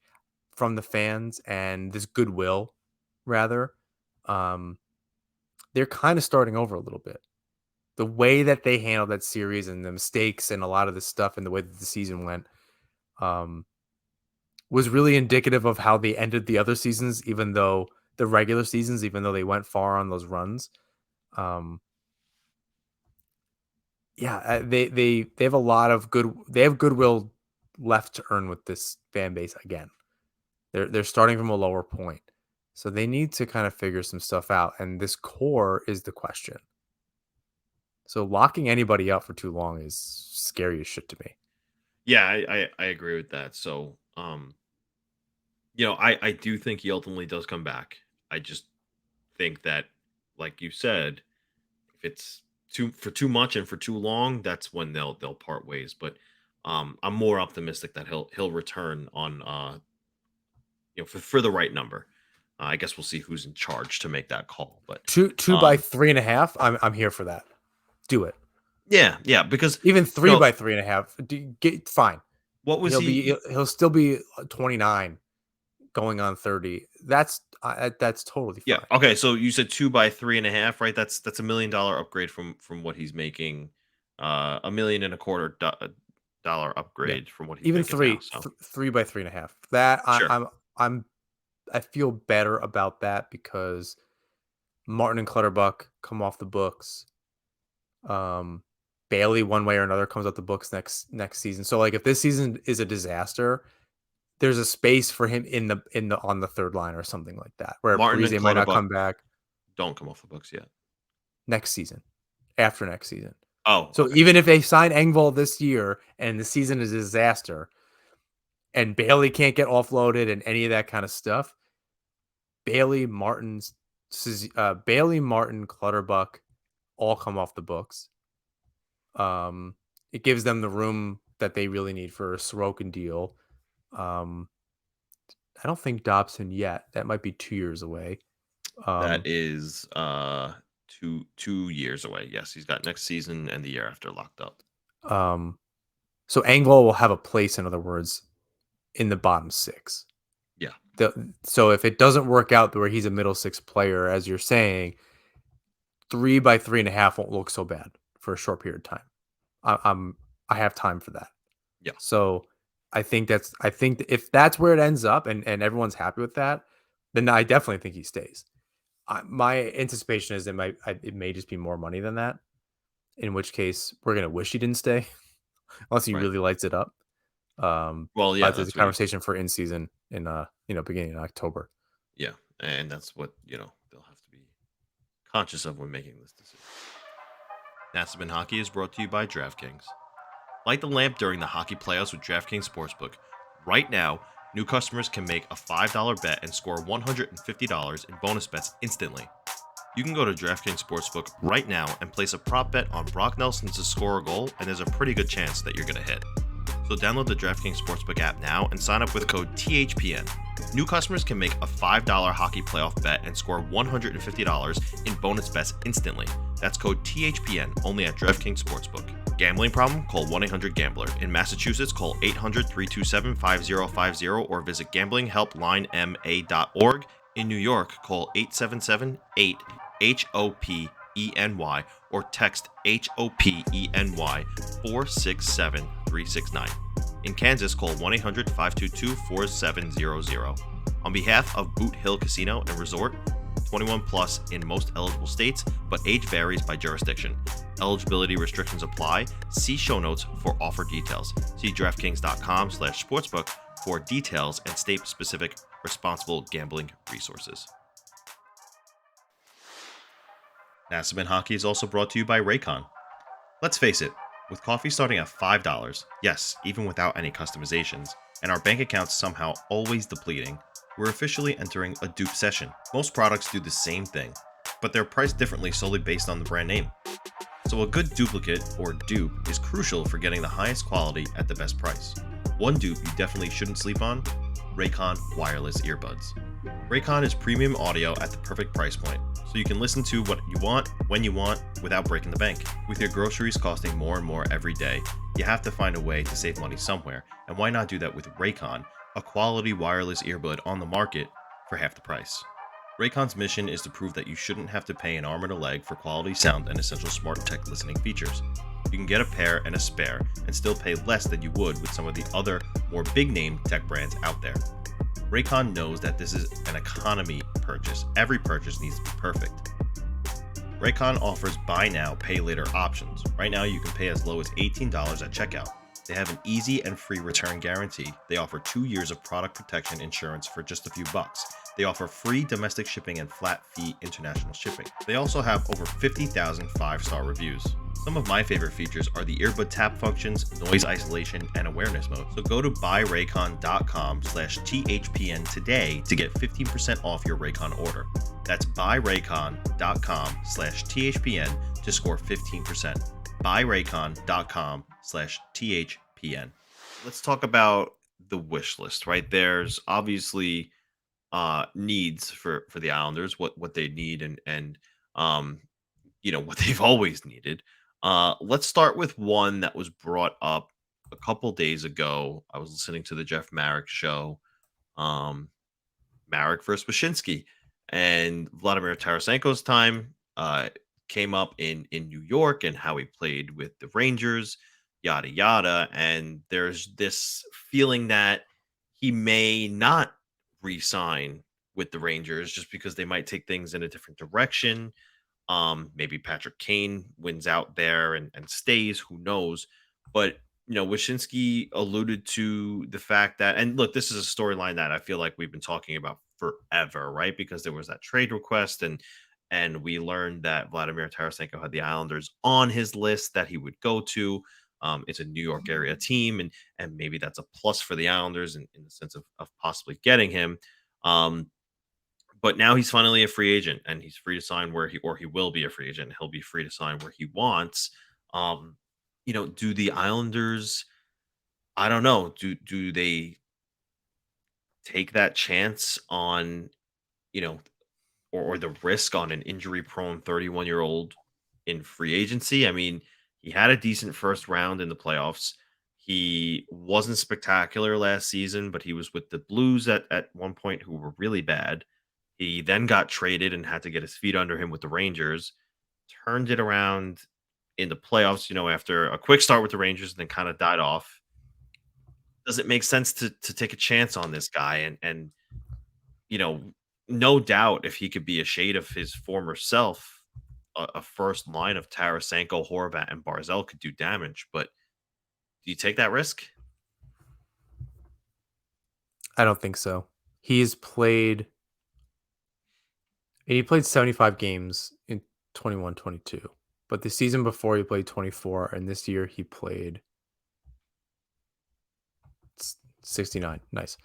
from the fans and this goodwill rather. Um, they're kind of starting over a little bit. The way that they handled that series and the mistakes and a lot of the stuff and the way that the season went um, was really indicative of how they ended the other seasons, even though the regular seasons, even though they went far on those runs. Um, yeah, they have a lot of they have goodwill left to earn with this fan base again. They're starting from a lower point. So they need to kind of figure some stuff out. And this core is the question. So locking anybody up for too long is scary as shit to me. Yeah, I agree with that. So I do think he ultimately does come back. I just think that, like you said, if it's too much and for too long, that's when they'll part ways. But I'm more optimistic that he'll return on for the right number. I guess we'll see who's in charge to make that call. But Two by um 3.5. I'm here for that. Do it. yeah, because Even you three know by 3.5. Get fine. what was he? He'll still be 29 going on 30. That's totally Yeah, fine. okay. So you said 2 by 3.5, right? That's $1 million upgrade from what he's making. $1.25 million Yeah. upgrade from what he's Even making now. So three by 3.5. That sure, I'm I feel better about that because Martin and Clutterbuck come off the books. Um, Bailey, one way or another, comes off the books next season. So like, if this season is a disaster, there's a space for him in the on the third line or something like that, where Martin and Parise might not Clutterbuck come back don't come off the books yet. next season, after next season. Oh, So okay. even if they sign Engvall this year and the season is a disaster, and Bailey can't get offloaded and any of that kind of stuff, Bailey, Bailey, Martin, Clutterbuck all come off the books. It gives them the room that they really need for a Sorokin deal. Um, I don't think Dobson yet. That might be 2 years away. That Um, is 2 years away. Yes, he's got next season and the year after locked up. um, so Engvall will have a place, in other words, in the bottom six. Yeah. So if it doesn't work out where he's a middle six player, as you're saying, 3 by 3.5 won't look so bad for a short period of time. I have time for that. Yeah. So I think if that's where it ends up and everyone's happy with that, then I definitely think he stays. My anticipation is it may just be more money than that, in which case we're gonna wish he didn't stay unless he Right. really lights it up. Well, yeah, But there's a that's what you conversation for in season in beginning in October. yeah, and that's what, they'll have to be conscious of when making this decision. Nassau Hockey is brought to you by DraftKings. Light the lamp during the hockey playoffs with DraftKings Sportsbook. Right now, new customers can make a $5 bet and score $150 in bonus bets instantly. You can go to DraftKings Sportsbook right now and place a prop bet on Brock Nelson to score a goal, and there's a pretty good chance that you're going to hit. So download the DraftKings Sportsbook app now and sign up with code THPN. New customers can make a $5 hockey playoff bet and score $150 in bonus bets instantly. That's code THPN only at DraftKings Sportsbook. Gambling problem? Call 1-800-GAMBLER. In Massachusetts, call 800-327-5050 or visit gamblinghelplinema.org. In New York, call 877-8-HOPENY or text HOPENY 467-369. In Kansas, call 1-800-522-4700. On behalf of Boot Hill Casino and Resort, 21 plus in most eligible states, but age varies by jurisdiction. Eligibility restrictions apply. See show notes for offer details. See DraftKings.com/sportsbook for details and state-specific responsible gambling resources. Nassau Hockey is also brought to you by Raycon. Let's face it, with coffee starting at $5, yes, even without any customizations, and our bank accounts somehow always depleting, we're officially entering a dupe session. Most products do the same thing, but they're priced differently solely based on the brand name. So a good duplicate, or dupe, is crucial for getting the highest quality at the best price. One dupe you definitely shouldn't sleep on: Raycon wireless earbuds. Raycon is premium audio at the perfect price point, so you can listen to what you want, when you want, without breaking the bank. With your groceries costing more and more every day, you have to find a way to save money somewhere, and why not do that with Raycon, a quality wireless earbud on the market for half the price. Raycon's mission is to prove that you shouldn't have to pay an arm and a leg for quality sound and essential smart tech listening features. You can get a pair and a spare and still pay less than you would with some of the other, more big-name tech brands out there. Raycon knows that this is an economy purchase. Every purchase needs to be perfect. Raycon offers buy now, pay later options. Right now, you can pay as low as $18 at checkout. They have an easy and free return guarantee. They offer 2 years of product protection insurance for just a few bucks. They offer free domestic shipping and flat fee international shipping. They also have over 50,000 5-star reviews. Some of my favorite features are the earbud tap functions, noise isolation, and awareness mode. So go to buyraycon.com/THPN today to get 15% off your Raycon order. That's buyraycon.com/THPN to score 15%. buyraycon.com/THPN. Let's talk about the wish list, right? There's obviously needs for the Islanders, what they need and what they've always needed. Let's start with one that was brought up a couple days ago. I was listening to the Jeff Marek show, um, Marek versus Wyshynski, and Vladimir Tarasenko's time came up in New York and how he played with the Rangers, yada yada. And there's this feeling that he may not re-sign with the Rangers just because they might take things in a different direction. Maybe Patrick Kane wins out there and stays, who knows? But Wyshynski alluded to the fact that, and look, this is a storyline that I feel like we've been talking about forever, right? Because there was that trade request, and we learned that Vladimir Tarasenko had the Islanders on his list that he would go to. It's a New York area team, and maybe that's a plus for the Islanders in the sense of possibly getting him. But now he's finally a free agent, and he's free to sign he will be a free agent. He'll be free to sign where he wants. Um, do the Islanders? I don't know. Do they take that chance on you know or the risk on an injury prone 31-year-old in free agency? I mean, he had a decent first round in the playoffs. He wasn't spectacular last season, but he was with the Blues at one point, who were really bad. He then got traded and had to get his feet under him with the Rangers, turned it around in the playoffs, after a quick start with the Rangers and then kind of died off. Does it make sense to take a chance on this guy and you know no doubt if he could be a shade of his former self, a first line of Tarasenko, Horvat, and Barzell could do damage. But do you take that risk? I don't think so. He's played he played 75 games in 21-22, but the season before he played 24, and this year he played 69. Nice.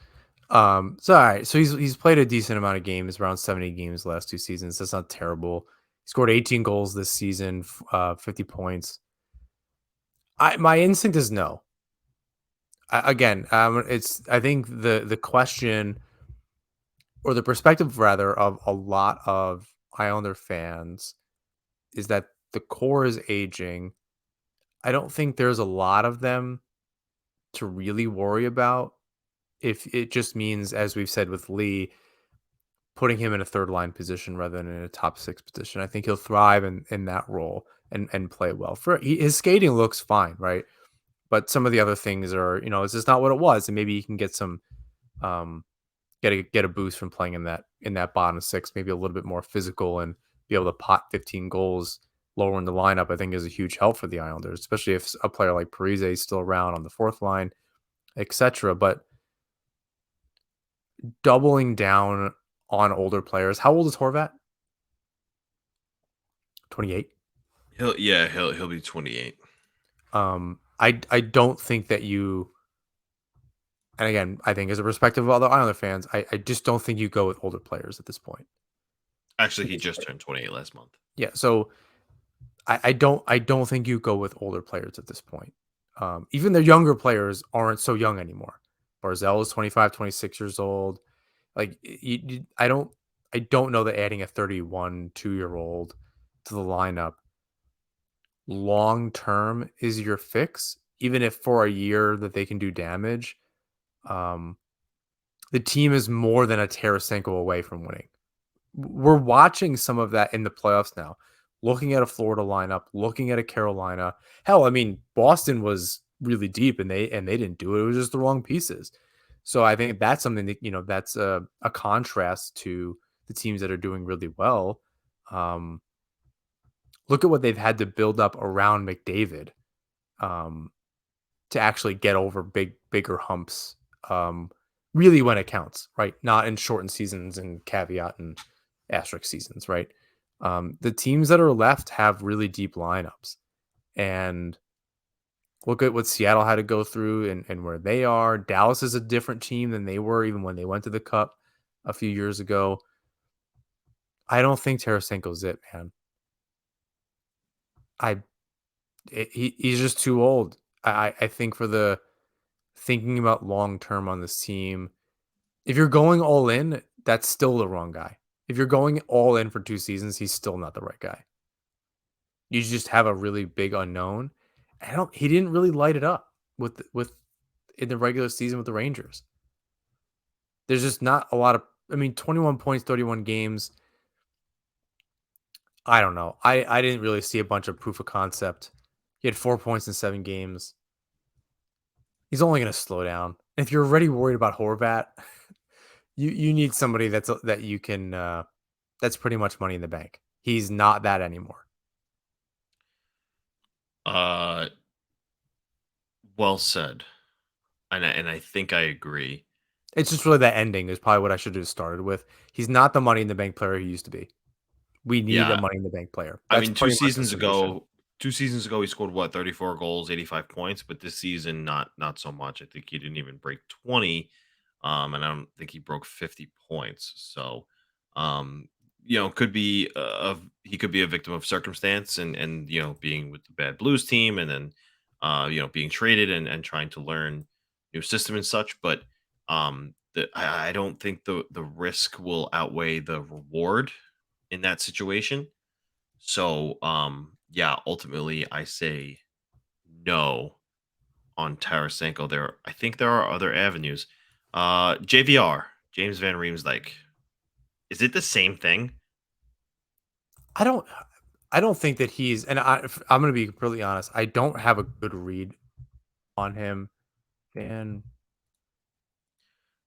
So all right, so he's played a decent amount of games, around 70 games the last 2 seasons. That's not terrible. He scored 18 goals this season, 50 points. My instinct is no. Again, it's I think the question or the perspective rather of a lot of Islander fans is that the core is aging. I don't think there's a lot of them to really worry about if it just means, as we've said with Lee, putting him in a third line position rather than in a top six position. I think he'll thrive in that role and play well. His skating looks fine, right? But some of the other things are, it's just not what it was, and maybe he can get some um, get a boost from playing in that bottom six, maybe a little bit more physical and be able to pot 15 goals lower in the lineup. I think is a huge help for the Islanders, especially if a player like Parise is still around on the fourth line, etc. But doubling down on older players. How old is Horvat? 28. He'll be 28. I don't think that you. And again, I think as a perspective of other Islander fans, I just don't think you go with older players at this point. Actually, he just turned 28 last month. Yeah, so I don't think you go with older players at this point. Even the younger players aren't so young anymore. Barzell is 25, 26 years old. Like I don't know that adding a 31, 2-year old to the lineup long term is your fix, even if for a year that they can do damage. Um, the team is more than a Tarasenko away from winning. We're watching some of that in the playoffs now. Looking at a Florida lineup, looking at a Carolina. Hell, I mean, Boston was really deep and they didn't do it. It was just the wrong pieces. So I think that's something that that's a contrast to the teams that are doing really well. Um, Look at what they've had to build up around McDavid um, to actually get over bigger humps. Really, when it counts, right? Not in shortened seasons and caveat and asterisk seasons, right? The teams that are left have really deep lineups, and look at what Seattle had to go through and where they are. Dallas is a different team than they were even when they went to the Cup a few years ago. I don't think Tarasenko's it, man. I he's just too old. I think for the thinking about long term on this team, if you're going all in, that's still the wrong guy. If you're going all in for 2 seasons, he's still not the right guy. You just have a really big unknown. He didn't really light it up with in the regular season with the Rangers. There's just not a lot of 21 points, 31 games. I don't know. I didn't really see a bunch of proof of concept. He had 4 points in 7 games. He's only going to slow down. If you're already worried about Horvat, you need somebody that you can that's pretty much money in the bank. He's not that anymore. Uh, well said, and I think I agree. It's just really that ending is probably what I should have started with. He's not the money in the bank player he used to be. We need a Yeah, money in the bank player. I That's mean, two pretty much the seasons solution. ago, 2 seasons ago, he scored what 34 goals, 85 points. But this season, not so much. I think he didn't even break 20, and I don't think he broke 50 points. So, um, could be he could be a victim of circumstance and being with the bad Blues team, and then being traded and trying to learn new system and such. But I don't think the risk will outweigh the reward in that situation. So, yeah, ultimately, I say no on Tarasenko. I think there are other avenues. JVR, James Van Riemsdyk. Is it the same thing? I don't I don't think that I'm going to be completely honest. I don't have a good read on him. And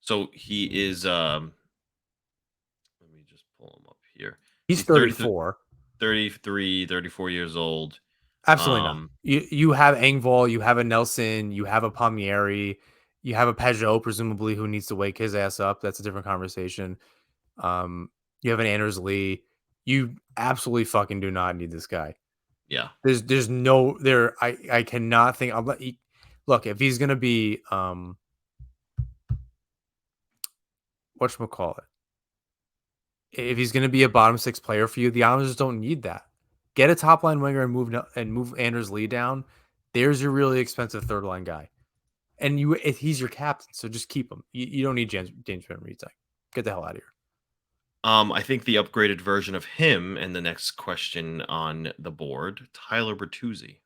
So he is. Let He's He's 33, 34. 33, 34 years old. Absolutely not. Um, You have Engvall, you have a Nelson, you have a Palmieri, you have a Peugeot, presumably, who needs to wake his ass up. That's a different conversation. You have an Anders Lee. You absolutely fucking do not need this guy. yeah. There's no there. I cannot think. Look, if he's gonna be whatchamacallit, if he's gonna be a bottom six player for you, the Islanders don't need that. Get a top line winger and move Anders Lee down. There's your really expensive third line guy. And if he's your captain, so just keep him. You don't need James Van Riemsdyk. Get the hell out of here. I think the upgraded version of him, and the next question on the board, Tyler Bertuzzi.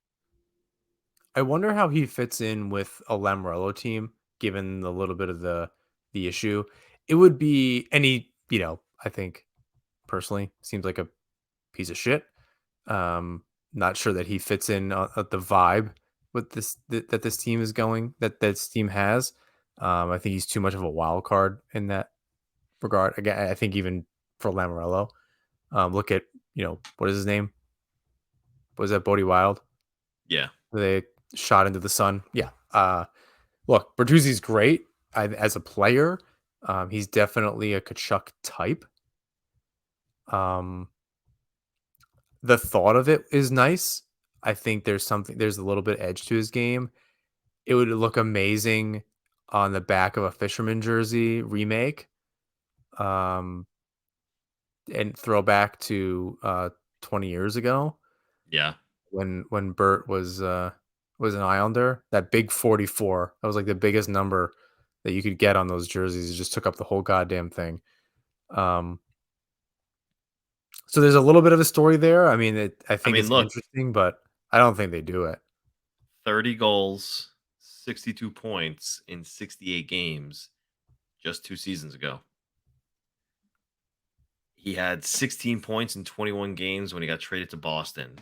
I wonder how he fits in with a Lamoriello team, given a little bit of the issue. It would be any, I think personally seems like a piece of shit. Not sure that he fits in the vibe with that this team is going that this team has. I think he's too much of a wild card in that regard. Again, I think even for Lamoriello, look at what is his name? Was that Bodie Wild? Yeah. They shot into the sun. Yeah. Look, Bertuzzi's great as a player. He's definitely a Kachuk type. Um, the thought of it is nice. I think there's a little bit edge to his game. It would look amazing on the back of a fisherman jersey remake. Um, and throwback to 20 years ago Yeah. when Bert was an Islander. That big 44, that was like the biggest number that you could get on those jerseys. It just took up the whole goddamn thing. Um, so there's a little bit of a story there. I mean, I I think mean, it's look, interesting, but I don't think they do it. 30 goals, 62 points in 68 games just 2 seasons ago. He had 16 points in 21 games when he got traded to Boston.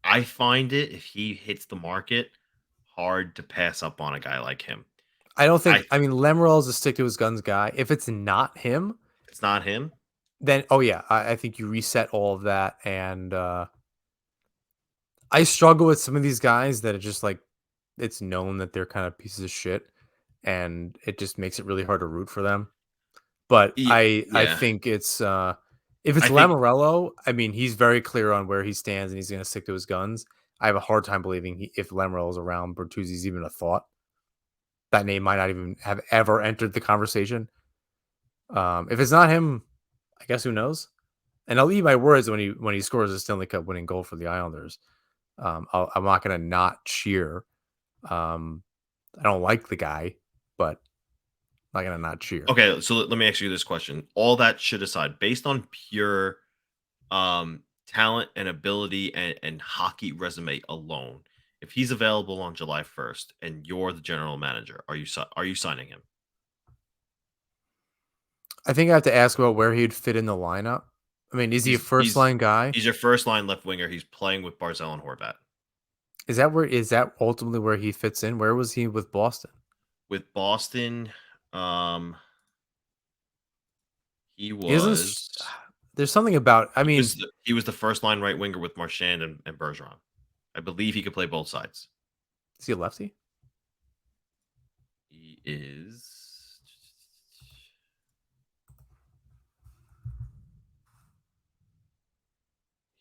I find it, if he hits the market, hard to pass up on a guy like him. I don't think. I I mean, Lemorel is a stick to his guns guy. If it's not him, It's not him. then oh yeah, I think you reset all of that. And I struggle with some of these guys that are just like it's known that they're kind of pieces of shit, and it just makes it really hard to root for them. But I Yeah. think it's if it's I think Lamoriello, I mean he's very clear on where he stands and he's going to stick to his guns. I have a hard time believing if Lamoriello is around, Bertuzzi's even a thought. That name might not even have ever entered the conversation. If it's not him, I guess who knows? And I'll eat my words when he scores a Stanley Cup winning goal for the Islanders. I'm not going to not cheer. Um, I don't like the guy, but I'm not going to not cheer. Okay, so let me ask you this question. All that shit aside, based on pure talent and ability and hockey resume alone, if he's available on July 1st and you're the general manager, are you signing him? I think I have to ask about where he'd fit in the lineup. I mean, is he a He's first he's line guy? he's your first line left winger. He's playing with Barzell and Horvat. Is that ultimately where he fits in? Where was he with Boston? With Boston, um, he He doesn't. was There's something about. I mean, he was the first line right winger with Marchand and Bergeron. I believe he could play both sides. is he a lefty? He is.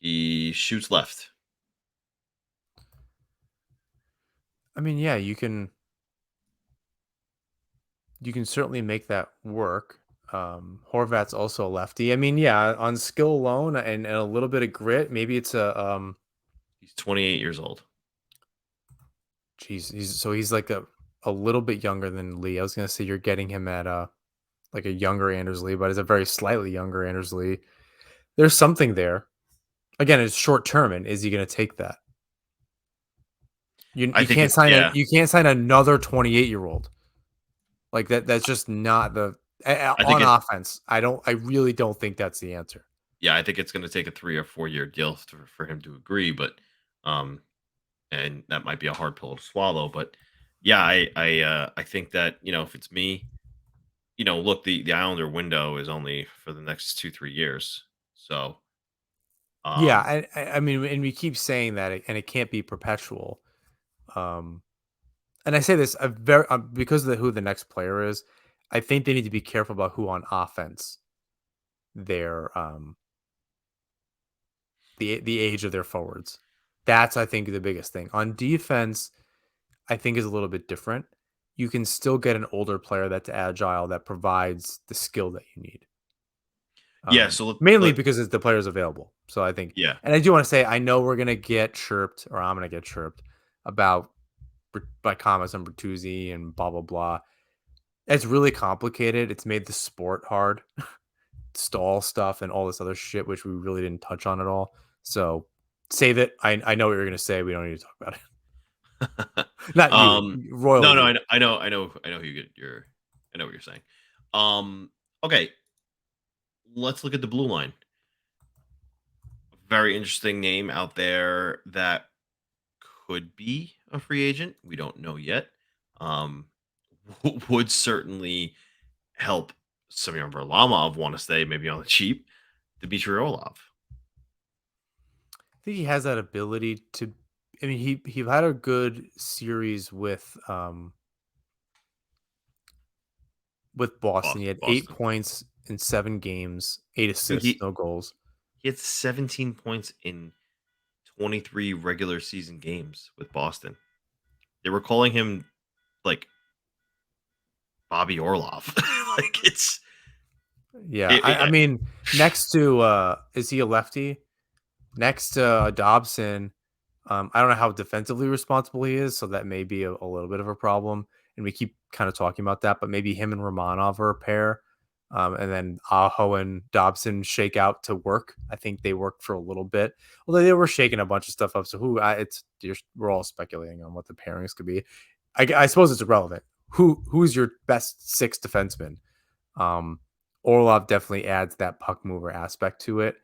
He shoots left. I mean, yeah, you can certainly make that work. Horvat's also a lefty. I mean, yeah, on skill alone and a little bit of grit, maybe it's a He's 28 years old. geez, he's like a little bit younger than Lee. I was gonna say you're getting him at like a younger Anders Lee, but it's a very slightly younger Anders Lee. There's something there. Again, it's short term, and is he gonna take that? I think it's yeah. You can't sign another 28-year-old. Like that's just not the I think on it offense. I really don't think that's the answer. yeah. I think it's going to take a 3 or 4 year deal for him to agree. But um, and that might be a hard pill to swallow. But yeah, I think that if it's me, look, the Islander window is only for the next 2-3 years. So, Yeah, um, I mean, and we keep saying that, and it can't be perpetual. Um, and I say this because of who the next player is. I think they need to be careful about who on offense their the age of their forwards. That's, I think, the biggest thing. On defense, I think is a little bit different. You can still get an older player that's agile that provides the skill that you need. yeah. So Mainly because it's the players available. So I think, yeah, and I do want to say, I know we're gonna get chirped, or I'm gonna get chirped about by comments on Bertuzzi and blah blah blah. It's really complicated. It's made the sport hard, stall stuff, and all this other shit, which we really didn't touch on at all. So save it. I know what you're gonna say. We don't need to talk about it. Not you, no, royally no, you. I know who you're. I know what you're saying. Okay, let's look at the blue line. Very interesting name out there that could be a free agent. We don't know yet. Um, would certainly help Semyon Varlamov want to stay, maybe on the cheap. Dmitry Orlov. I think he has that ability to. I mean, he had a good series with Boston. He had 8 Boston. points in 7 games, 8 Dude, assists, no goals. he had 17 points in 23 regular season games with Boston. They were calling him like Bobby Orlov. like it's Yeah, it, I it- mean, next to is he a lefty? Next to Dobson, I don't know how defensively responsible he is, so that may be a little bit of a problem. And we keep kind of talking about that, but maybe him and Romanov are a pair. And then Aho and Dobson shake out to work. I think they worked for a little bit, although they were shaking a bunch of stuff up. So we're all speculating on what the pairings could be. I suppose it's irrelevant. Who's your best 6 defenseman? Um, Orlov definitely adds that puck mover aspect to it.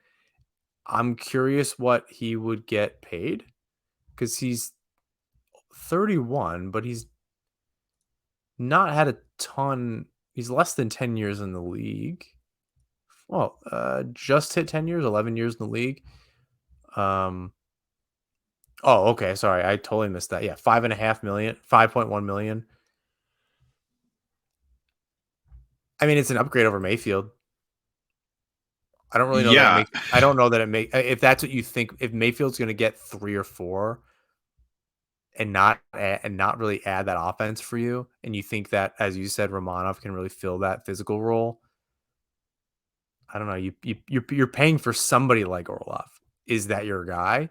I'm curious what he would get paid because he's 31, but he's not had a ton. He's less than 10 years in the league. Well, just hit 10 years, 11 years in the league. Um, oh, okay. Sorry. I totally missed that. Yeah. 5.5 million, 5.1 million. I mean, it's an upgrade over Mayfield. I don't really know that it yeah, makes, I don't know that it make, if that's what you think, if Mayfield's going to get 3 or 4, and not really add that offense for you, and you think that, as you said, Romanov can really fill that physical role. I don't know. You're paying for somebody like Orlov. Is that your guy?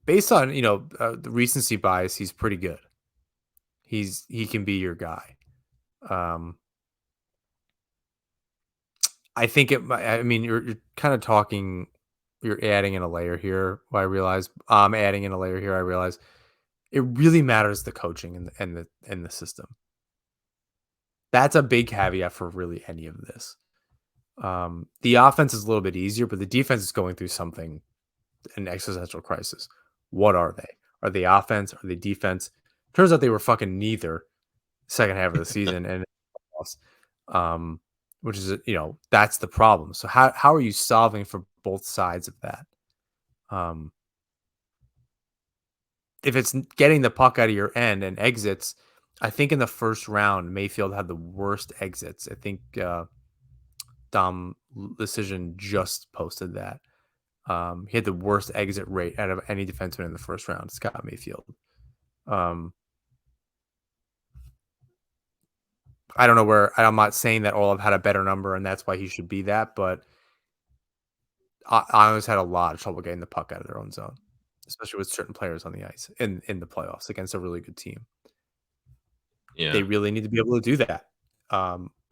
Based on the recency bias, he's pretty good. He can be your guy. Um, I think it. I mean, you're kind of talking. You're adding in a layer here. I realize I'm adding in a layer here. I realize it really matters the coaching and the system. That's a big caveat for really any of this. The offense is a little bit easier, but the defense is going through something, an existential crisis. What are they? Are they offense? Are they defense? Turns out they were fucking neither second half of the season and lost. Which is that's the problem. So how are you solving for both sides of that? Um, if it's getting the puck out of your end and exits, I think in the first round Mayfield had the worst exits. I think Dom Decision just posted that. He had the worst exit rate out of any defenseman in the first round, Scott Mayfield. I don't know where. I'm not saying that Orlov had a better number and that's why he should be that, but Islanders had a lot of trouble getting the puck out of their own zone, especially with certain players on the ice in the playoffs against a really good team. yeah, They really need to be able to do that.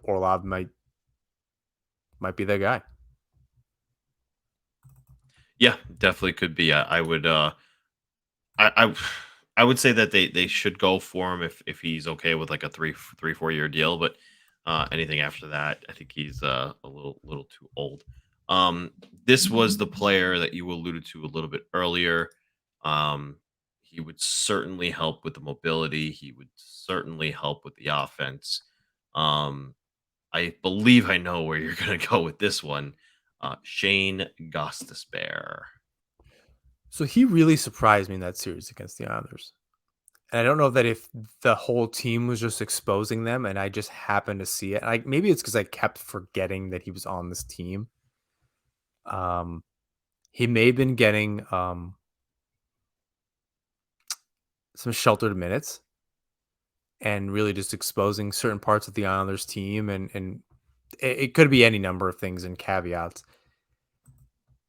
Orlov might be that guy. yeah. Definitely could be. I would. I I would say that they should go for him if he's okay with like a 4 year deal. But anything after that, I think he's a little too old. This was the player that you alluded to a little bit earlier. Um, He would certainly help with the mobility. He would certainly help with the offense. Um, I believe I know where you're going to go with this one. Shane Gostisbehere. So he really surprised me in that series against the Islanders. And I don't know that if the whole team was just exposing them and I just happened to see it. Like maybe it's because I kept forgetting that he was on this team. Um, he may have been getting some sheltered minutes and really just exposing certain parts of the Islanders team and it could be any number of things and caveats.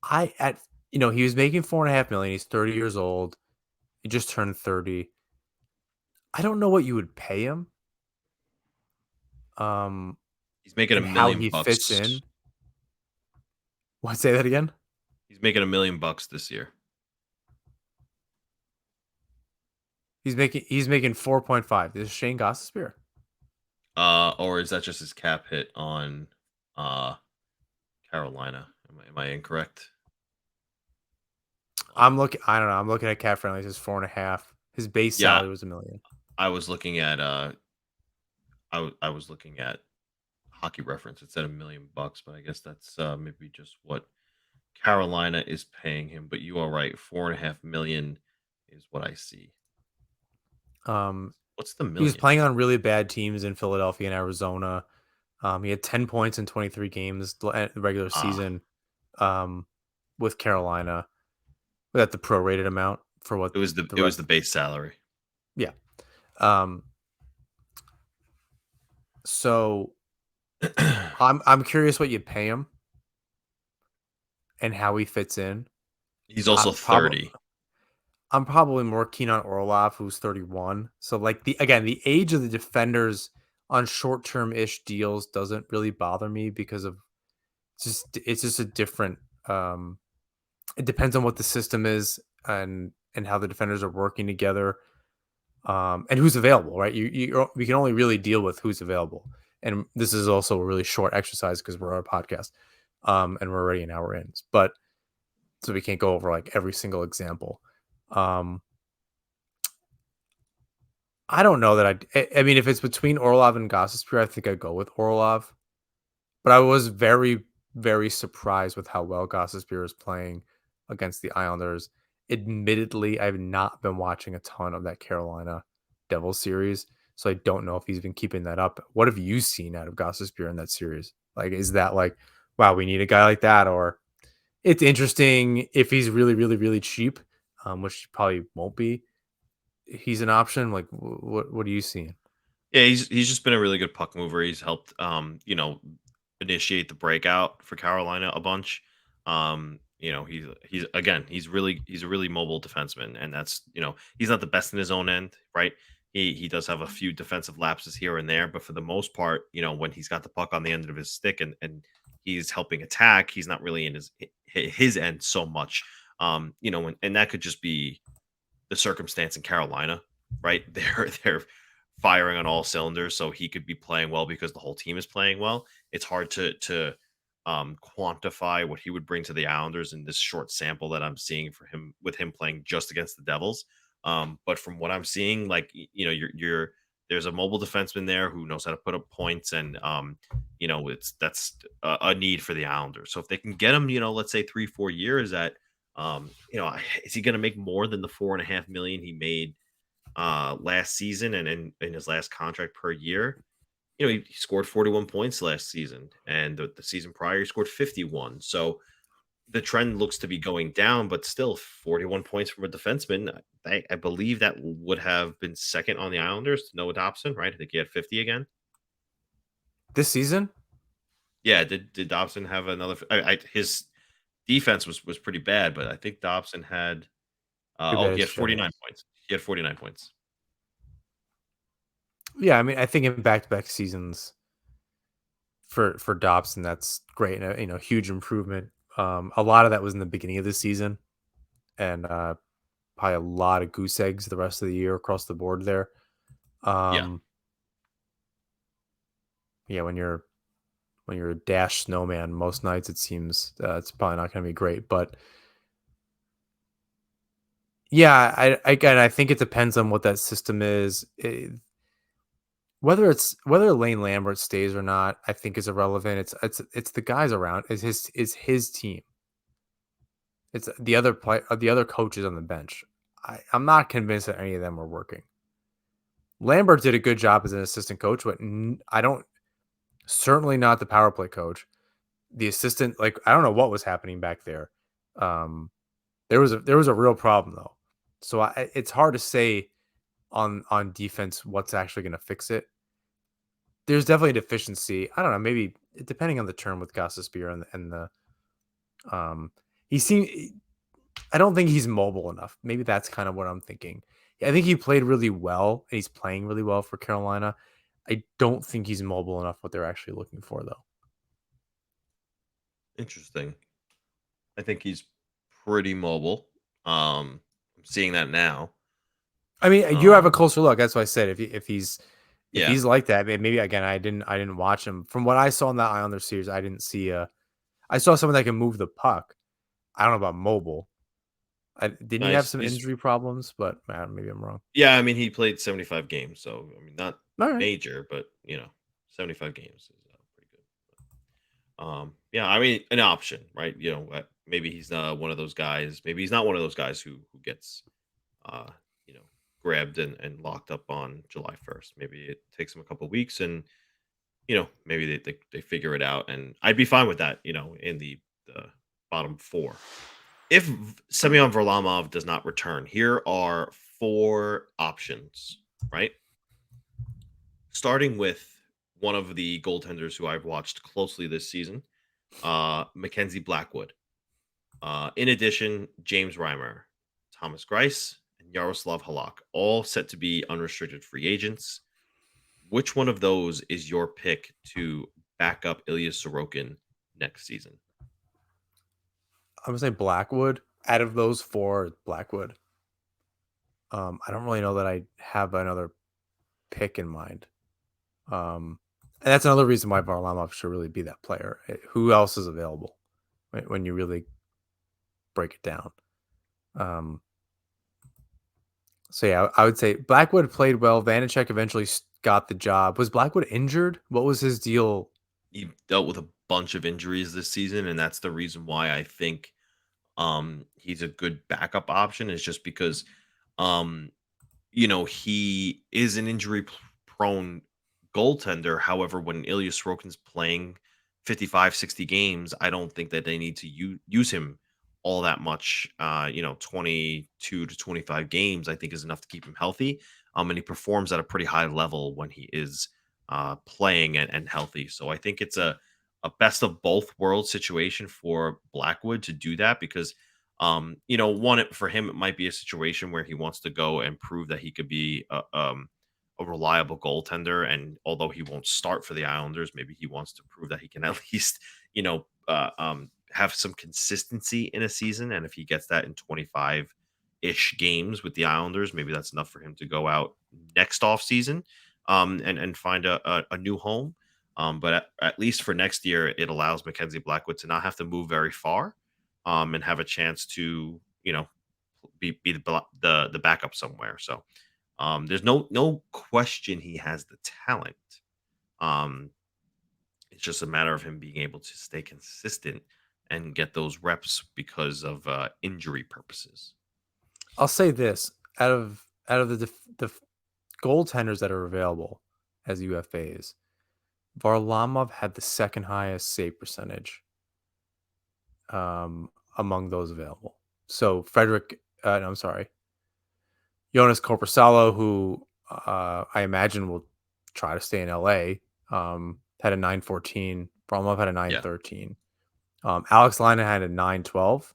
I at he was making 4.5 million. He's 30 years old. He just turned 30. I don't know what you would pay him. Um, He's making a and how million he fits bucks. in. What? Say that again. He's making $1 million this year. He's making 4.5. This is Shane Gostisbehere. Or is that just his cap hit on uh Carolina? Am I incorrect? I'm looking. I don't know. I'm looking at cap friendly. It's 4.5. His base Yeah, salary was 1 million. I was looking at I was looking at Hockey Reference. It said $1 million, but I guess that's maybe just what Carolina is paying him. But you are right, 4.5 million is what I see. Um, What's the he was million? playing on really bad teams in Philadelphia and Arizona. He had 10 points in 23 games the regular Ah, season. With Carolina, at the prorated amount for what the it was rest. the base salary. Yeah. Um. So I'm curious what you'd pay him and how he fits in. He's also I'm probably 30. I'm probably more keen on Orlov, who's 31. So like the age of the defenders on short-term ish deals doesn't really bother me because of it's just a different it depends on what the system is and how the defenders are working together. And who's available, right? We can only really deal with who's available. And this is also a really short exercise because we're on a podcast. And we're already an hour in. But so we can't go over like every single example. Um, I don't know that I mean, if it's between Orlov and Gostisbehere, I think I'd go with Orlov. But I was very, very surprised with how well Gostisbehere is playing against the Islanders. Admittedly, I've not been watching a ton of that Carolina Devils series, so I don't know if he's been keeping that up. What have you seen out of Gostisbehere in that series? Like, is that like, wow, we need a guy like that, or it's interesting if he's really, really, really cheap, which probably won't be. He's an option. Like, what are you seeing? Yeah, he's just been a really good puck mover. He's helped initiate the breakout for Carolina a bunch. He's a really mobile defenseman, and that's he's not the best in his own end, right? He does have a few defensive lapses here and there, but for the most part, when he's got the puck on the end of his stick and he's helping attack, he's not really in his end so much. And that could just be the circumstance in Carolina, right? They're firing on all cylinders, so he could be playing well because the whole team is playing well. It's hard to quantify what he would bring to the Islanders in this short sample that I'm seeing for him with him playing just against the Devils. But from what I'm seeing, like you're there's a mobile defenseman there who knows how to put up points, and that's a need for the Islanders. So if they can get him, let's say 3-4 years at is he going to make more than the 4.5 million he made last season and in his last contract per year? He scored 41 points last season, and the season prior he scored 51. So the trend looks to be going down, but still 41 points from a defenseman. I believe that would have been second on the Islanders to Noah Dobson, right? I think he had 50 again. This season? Yeah, did Dobson have another? His defense was pretty bad, but I think Dobson had. Too bad He his had show. 49 points. He had 49 points. Yeah, I mean, I think in back-to-back seasons for Dobson, that's great and huge improvement. A lot of that was in the beginning of the season, and probably a lot of goose eggs the rest of the year across the board there. Yeah. Yeah, when you're a dash snowman most nights, it seems it's probably not going to be great. But Yeah, I think it depends on what that system is. Whether Lane Lambert stays or not, I think is irrelevant. It's the guys around. Is his team. It's the other coaches on the bench. I'm not convinced that any of them are working. Lambert did a good job as an assistant coach, but I don't. Certainly not the power play coach. The assistant, like I don't know what was happening back there. Um, there was a real problem though, so it's hard to say on defense what's actually going to fix it. There's definitely a deficiency. I don't know, maybe depending on the term with Gostisbehere and the he seemed. I don't think he's mobile enough. Maybe that's kind of what I'm thinking. I think he played really well and he's playing really well for Carolina. I don't think he's mobile enough what they're actually looking for though. Interesting. I think he's pretty mobile. I'm seeing that now. I mean, you have a Um, closer look. That's why I said if yeah, he's like that, maybe again I didn't watch him. From what I saw in that Islanders series, I didn't see I saw someone that can move the puck. I don't know about mobile. Didn't he have nice. some He's injury problems? But maybe I'm wrong. yeah. I mean, he played 75 games, so I mean, not All right. major, but 75 games is pretty good. Yeah, I mean, an option, right? Maybe he's not one of those guys. Maybe he's not one of those guys who gets, uh, you know, grabbed and locked up on July 1st. Maybe it takes him a couple weeks, and maybe they figure it out, and I'd be fine with that. In the bottom four, if Semyon Varlamov does not return, here are four options, right? Starting with one of the goaltenders who I've watched closely this season, Mackenzie Blackwood. In addition, James Reimer, Thomas Greiss, and Yaroslav Halak, all set to be unrestricted free agents. Which one of those is your pick to back up Ilya Sorokin next season? I'm gonna say Blackwood. Out of those four, Blackwood. I don't really know that I have another pick in mind. And that's another reason why Varlamov should really be that player. Who else is available when you really break it down? Um, so yeah, I would say Blackwood played well. Vanacek eventually got the job. Was Blackwood injured? What was his deal? He dealt with a bunch of injuries this season, and that's the reason why I think he's a good backup option, is just because um he is an injury prone goaltender. However, when Ilya Sorokin's playing 55, 60 games, I don't think that they need to use him all that much. 22 to 25 games, I think, is enough to keep him healthy. And he performs at a pretty high level when he is playing and healthy. So I think it's a best of both worlds situation for Blackwood to do that, because for him, it might be a situation where he wants to go and prove that he could be a reliable goaltender. And although he won't start for the Islanders, maybe he wants to prove that he can at least, have some consistency in a season. And if he gets that in 25 ish games with the Islanders, maybe that's enough for him to go out next off season and find a new home. But at least for next year, it allows Mackenzie Blackwood to not have to move very far, and have a chance to be the backup somewhere. So there's no question he has the talent. Um, it's just a matter of him being able to stay consistent and get those reps because of injury purposes. I'll say this: out of the goaltenders that are available as UFAs, Varlamov had the second highest save percentage among those available. So Frederick, no, I'm sorry, Jonas Corposalo, who I imagine will try to stay in LA, had a 914. Varlamov had a Yeah, 913. Alex Lina had a 912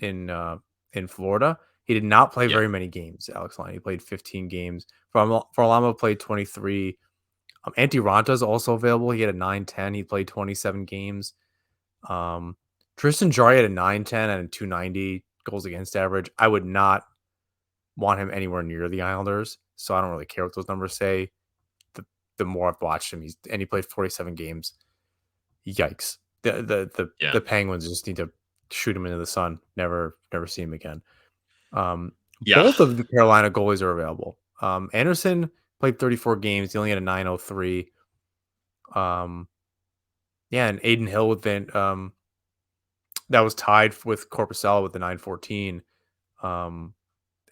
in Florida. He did not play yeah, very many games. Alex Lina, he played 15 games. Varlamov played 23. Antti Ranta is also available. He had a 910. He played 27 games. Tristan Jarry had a 910 and a 290 goals against average. I would not want him anywhere near the Islanders, so I don't really care what those numbers say. The more I've watched him, he played 47 games. Yikes! The yeah. the Penguins just need to shoot him into the sun. Never see him again. Yeah. Both of the Carolina goalies are available. Anderson played 34 games. He only had a 903. Yeah, and Aiden Hill that was tied with Corpusella with the 914. And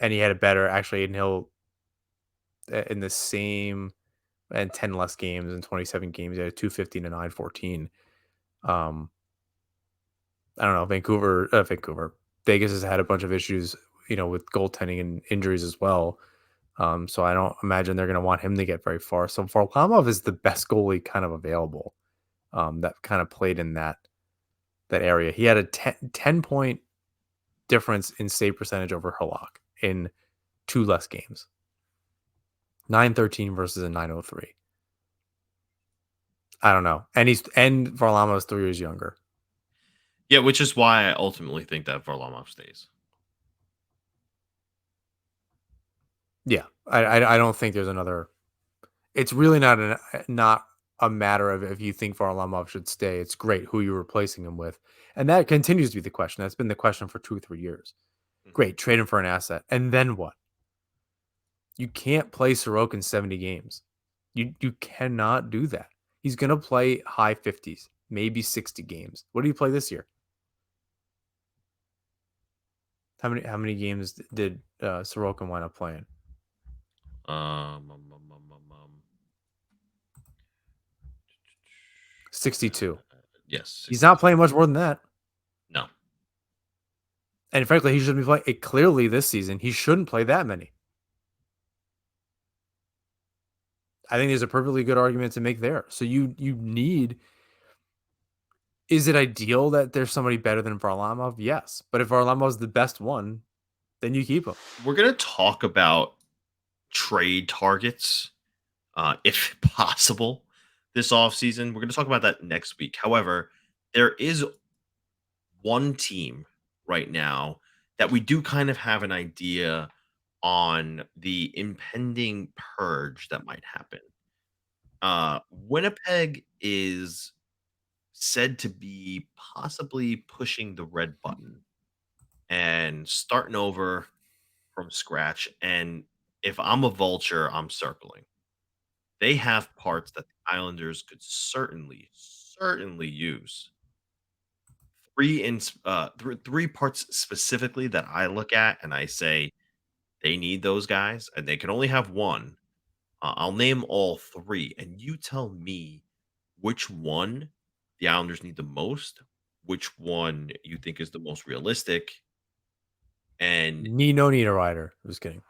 he had a better, actually, Aiden Hill in the same and 10 less games and 27 games. He had a 250 and a 914. I don't know. Vancouver. Vegas has had a bunch of issues, with goaltending and injuries as well. So I don't imagine they're going to want him to get very far. So Varlamov is the best goalie kind of available. That kind of played in that area. He had a 10-point difference in save percentage over Halak in 2 less games. 913 versus a 903. I don't know. And Varlamov is 3 years younger. Yeah, which is why I ultimately think that Varlamov stays. Yeah. I don't think there's another. It's really not a matter of if you think Varlamov should stay. It's great who you're replacing him with. And that continues to be the question. That's been the question for 2 or 3 years. Great, trade him for an asset. And then what? You can't play Sorokin 70 games. You cannot do that. He's going to play high 50s, maybe 60 games. What did he play this year? How many games did Sorokin wind up playing? 62. Yes. He's not playing much more than that. No. And frankly, he shouldn't be playing. Clearly, this season, he shouldn't play that many. I think there's a perfectly good argument to make there. So you need. Is it ideal that there's somebody better than Varlamov? Yes. But if Varlamov's the best one, then you keep him. We're going to talk about trade targets, if possible, this offseason. We're going to talk about that next week. However, there is one team right now that we do kind of have an idea on the impending purge that might happen. Winnipeg is said to be possibly pushing the red button and starting over from scratch. And if I'm a vulture, I'm circling. They have parts that the Islanders could certainly use. Three parts specifically that I look at and I say they need those guys, and they can only have one. I'll name all three, and you tell me which one the Islanders need the most, which one you think is the most realistic, and No need a rider. Just kidding.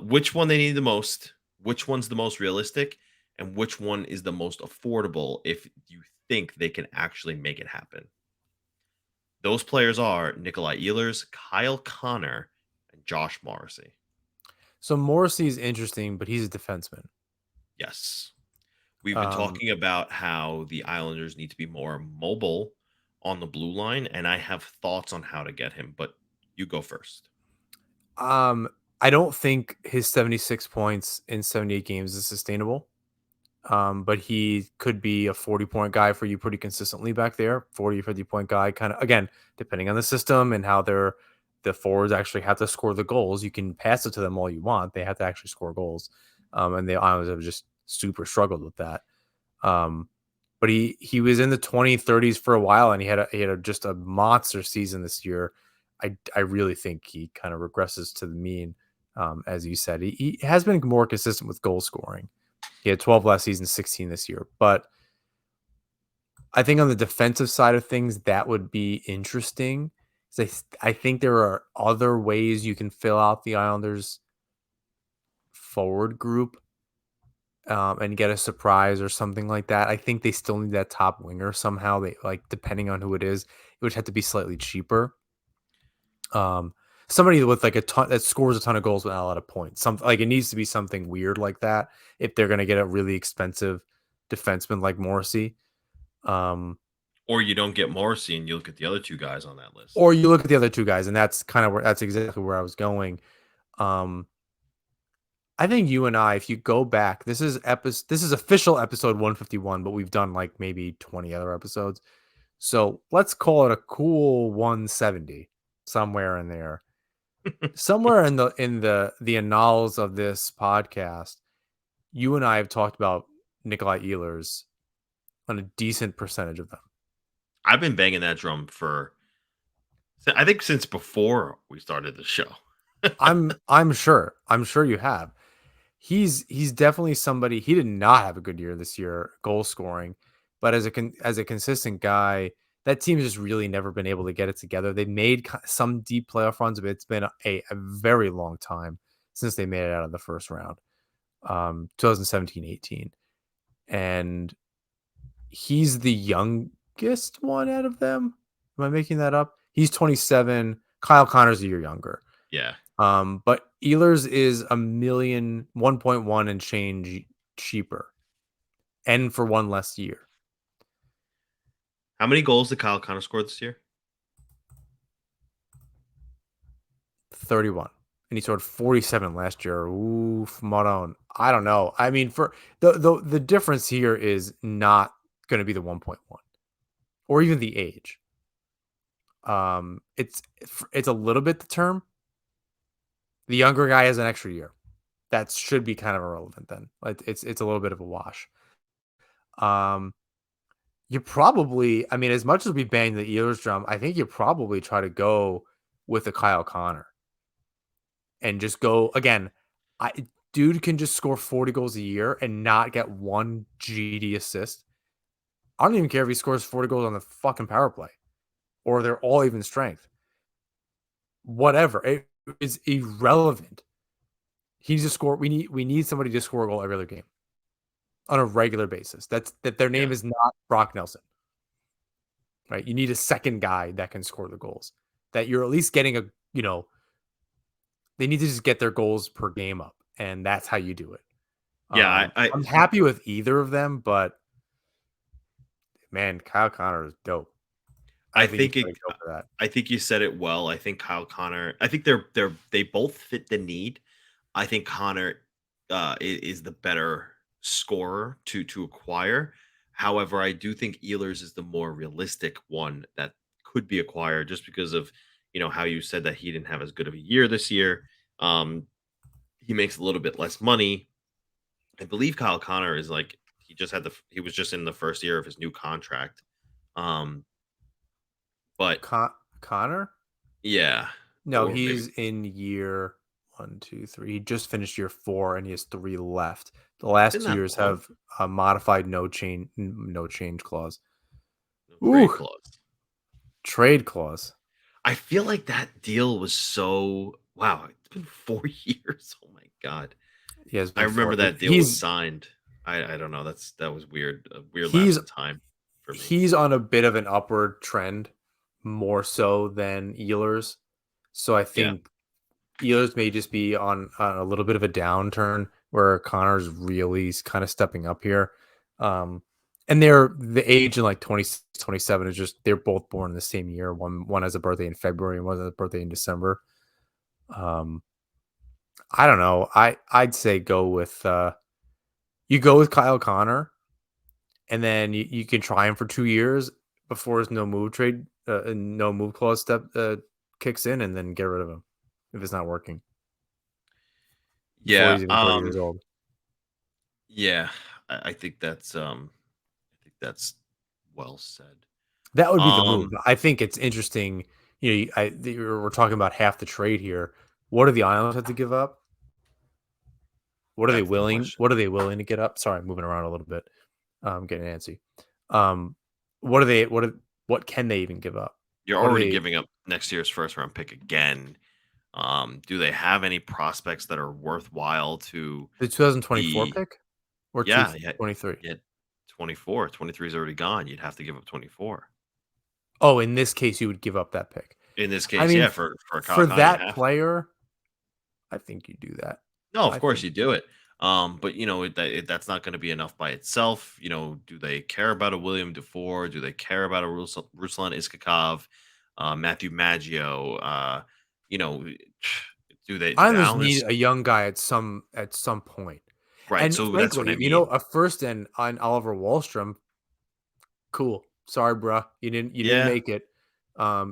which one they need the most, which one's the most realistic, and which one is the most affordable if you think they can actually make it happen. Those players are Nikolaj Ehlers, Kyle Connor, and Josh Morrisey. So Morrissey is interesting, but he's a defenseman. Yes. We've been talking about how the Islanders need to be more mobile on the blue line, and I have thoughts on how to get him, but you go first. I don't think his 76 points in 78 games is sustainable. But he could be a 40-point guy for you pretty consistently back there. 40 or 50-point guy, kind of, again, depending on the system and how the forwards actually have to score the goals. You can pass it to them all you want. They have to actually score goals. And the Islanders have just super struggled with that. But he was in the 20-30s for a while, and he had just a monster season this year. I really think he kind of regresses to the mean, as you said. He has been more consistent with goal scoring. He had 12 last season, 16 this year. But I think on the defensive side of things, that would be interesting. I think there are other ways you can fill out the Islanders forward group and get a surprise or something like that. I think they still need that top winger somehow. They depending on who it is, it would have to be slightly cheaper. Somebody with a ton that scores a ton of goals without a lot of points. It needs to be something weird like that if they're going to get a really expensive defenseman like Morrissey. Or you don't get Morrissey and you look at the other two guys on that list. Or you look at the other two guys, and that's exactly where I was going. I think you and I, if you go back, this is official episode 151, but we've done maybe 20 other episodes. So let's call it a cool 170. somewhere in there. Somewhere in the annals of this podcast, you and I have talked about Nikolaj Ehlers on a decent percentage of them. I've been banging that drum I think since before we started the show. I'm sure you have. He's definitely somebody. He did not have a good year this year, goal scoring, but as a consistent guy, that team has just really never been able to get it together. They made some deep playoff runs, but it's been a very long time since they made it out of the first round, 2017-18, and he's the youngest one out of them. Am I making that up? He's 27. Kyle Connor's a year younger. Yeah. But Ehlers is 1.1 and change cheaper, and for one less year. How many goals did Kyle Connor score this year? 31. And he scored 47 last year. Oof, Maron. I don't know. I mean, for the difference here is not going to be the 1.1 or even the age. It's a little bit the term. The younger guy has an extra year. That should be kind of irrelevant then. It's a little bit of a wash. You probably, I mean, as much as we bang the Ehlers drum, I think you probably try to go with a Kyle Connor and just go again. Dude can just score 40 goals a year and not get one GD assist. I don't even care if he scores 40 goals on the fucking power play or they're all even strength. Whatever. It is irrelevant. He needs to score. We need somebody to score a goal every other game on a regular basis. That their name is not Brock Nelson. Right? You need a second guy that can score the goals. That you're at least getting they need to just get their goals per game up, and that's how you do it. Yeah, I'm happy with either of them, but man, Kyle Connor is dope. I think you said it well. I think Kyle Connor. I think they both fit the need. I think Connor is the better scorer to acquire. However, I do think Ehlers is the more realistic one that could be acquired, just because of how you said that he didn't have as good of a year this year. He makes a little bit less money. I believe Kyle Connor is like he was just in the first year of his new contract. But Connor? Yeah. No, he's in year 1, 2, 3. He just finished year 4 and he has 3 left. The last 2 years have a modified no change clause. Trade clause. Trade clause. I feel like that deal was wow, it's been 4 years. Oh my god. Yeah, I remember that deal was signed. I don't know. That was weird. A weird lapse of time for me. He's on a bit of an upward trend, more so than Ehlers. So I think Ehlers may just be on a little bit of a downturn where Connor's really kind of stepping up here. And the age in like 26, 27 is just, they're both born in the same year. One has a birthday in February and one has a birthday in December. I don't know. I'd say go with Kyle Connor, and then you can try him for 2 years before his no move clause kicks in, and then get rid of him if it's not working. Yeah, he's even 30 years old. Yeah, I think that's well said. That would be the move. I think it's interesting. We're talking about half the trade here. What do the Islanders have to give up? What are they willing? What are they willing to get up? Sorry, I'm moving around a little bit. I'm getting antsy. What can they even give up? You're already giving up next year's first round pick again. Do they have any prospects that are worthwhile to the 2024 pick? Or 23? Yeah, 24. 23 is already gone. You'd have to give up 24. Oh, in this case, you would give up that pick. In this case, for that player, I think you do that. No, of course you do it. But that's not going to be enough by itself. Do they care about a William Dufour? Do they care about a Ruslan Iskakov, Matthew Maggio? Do they? Islanders need a young guy at some point, right? And so frankly, that's what I mean. A first on Oliver Wahlstrom. Cool. Sorry, bro. You didn't make it.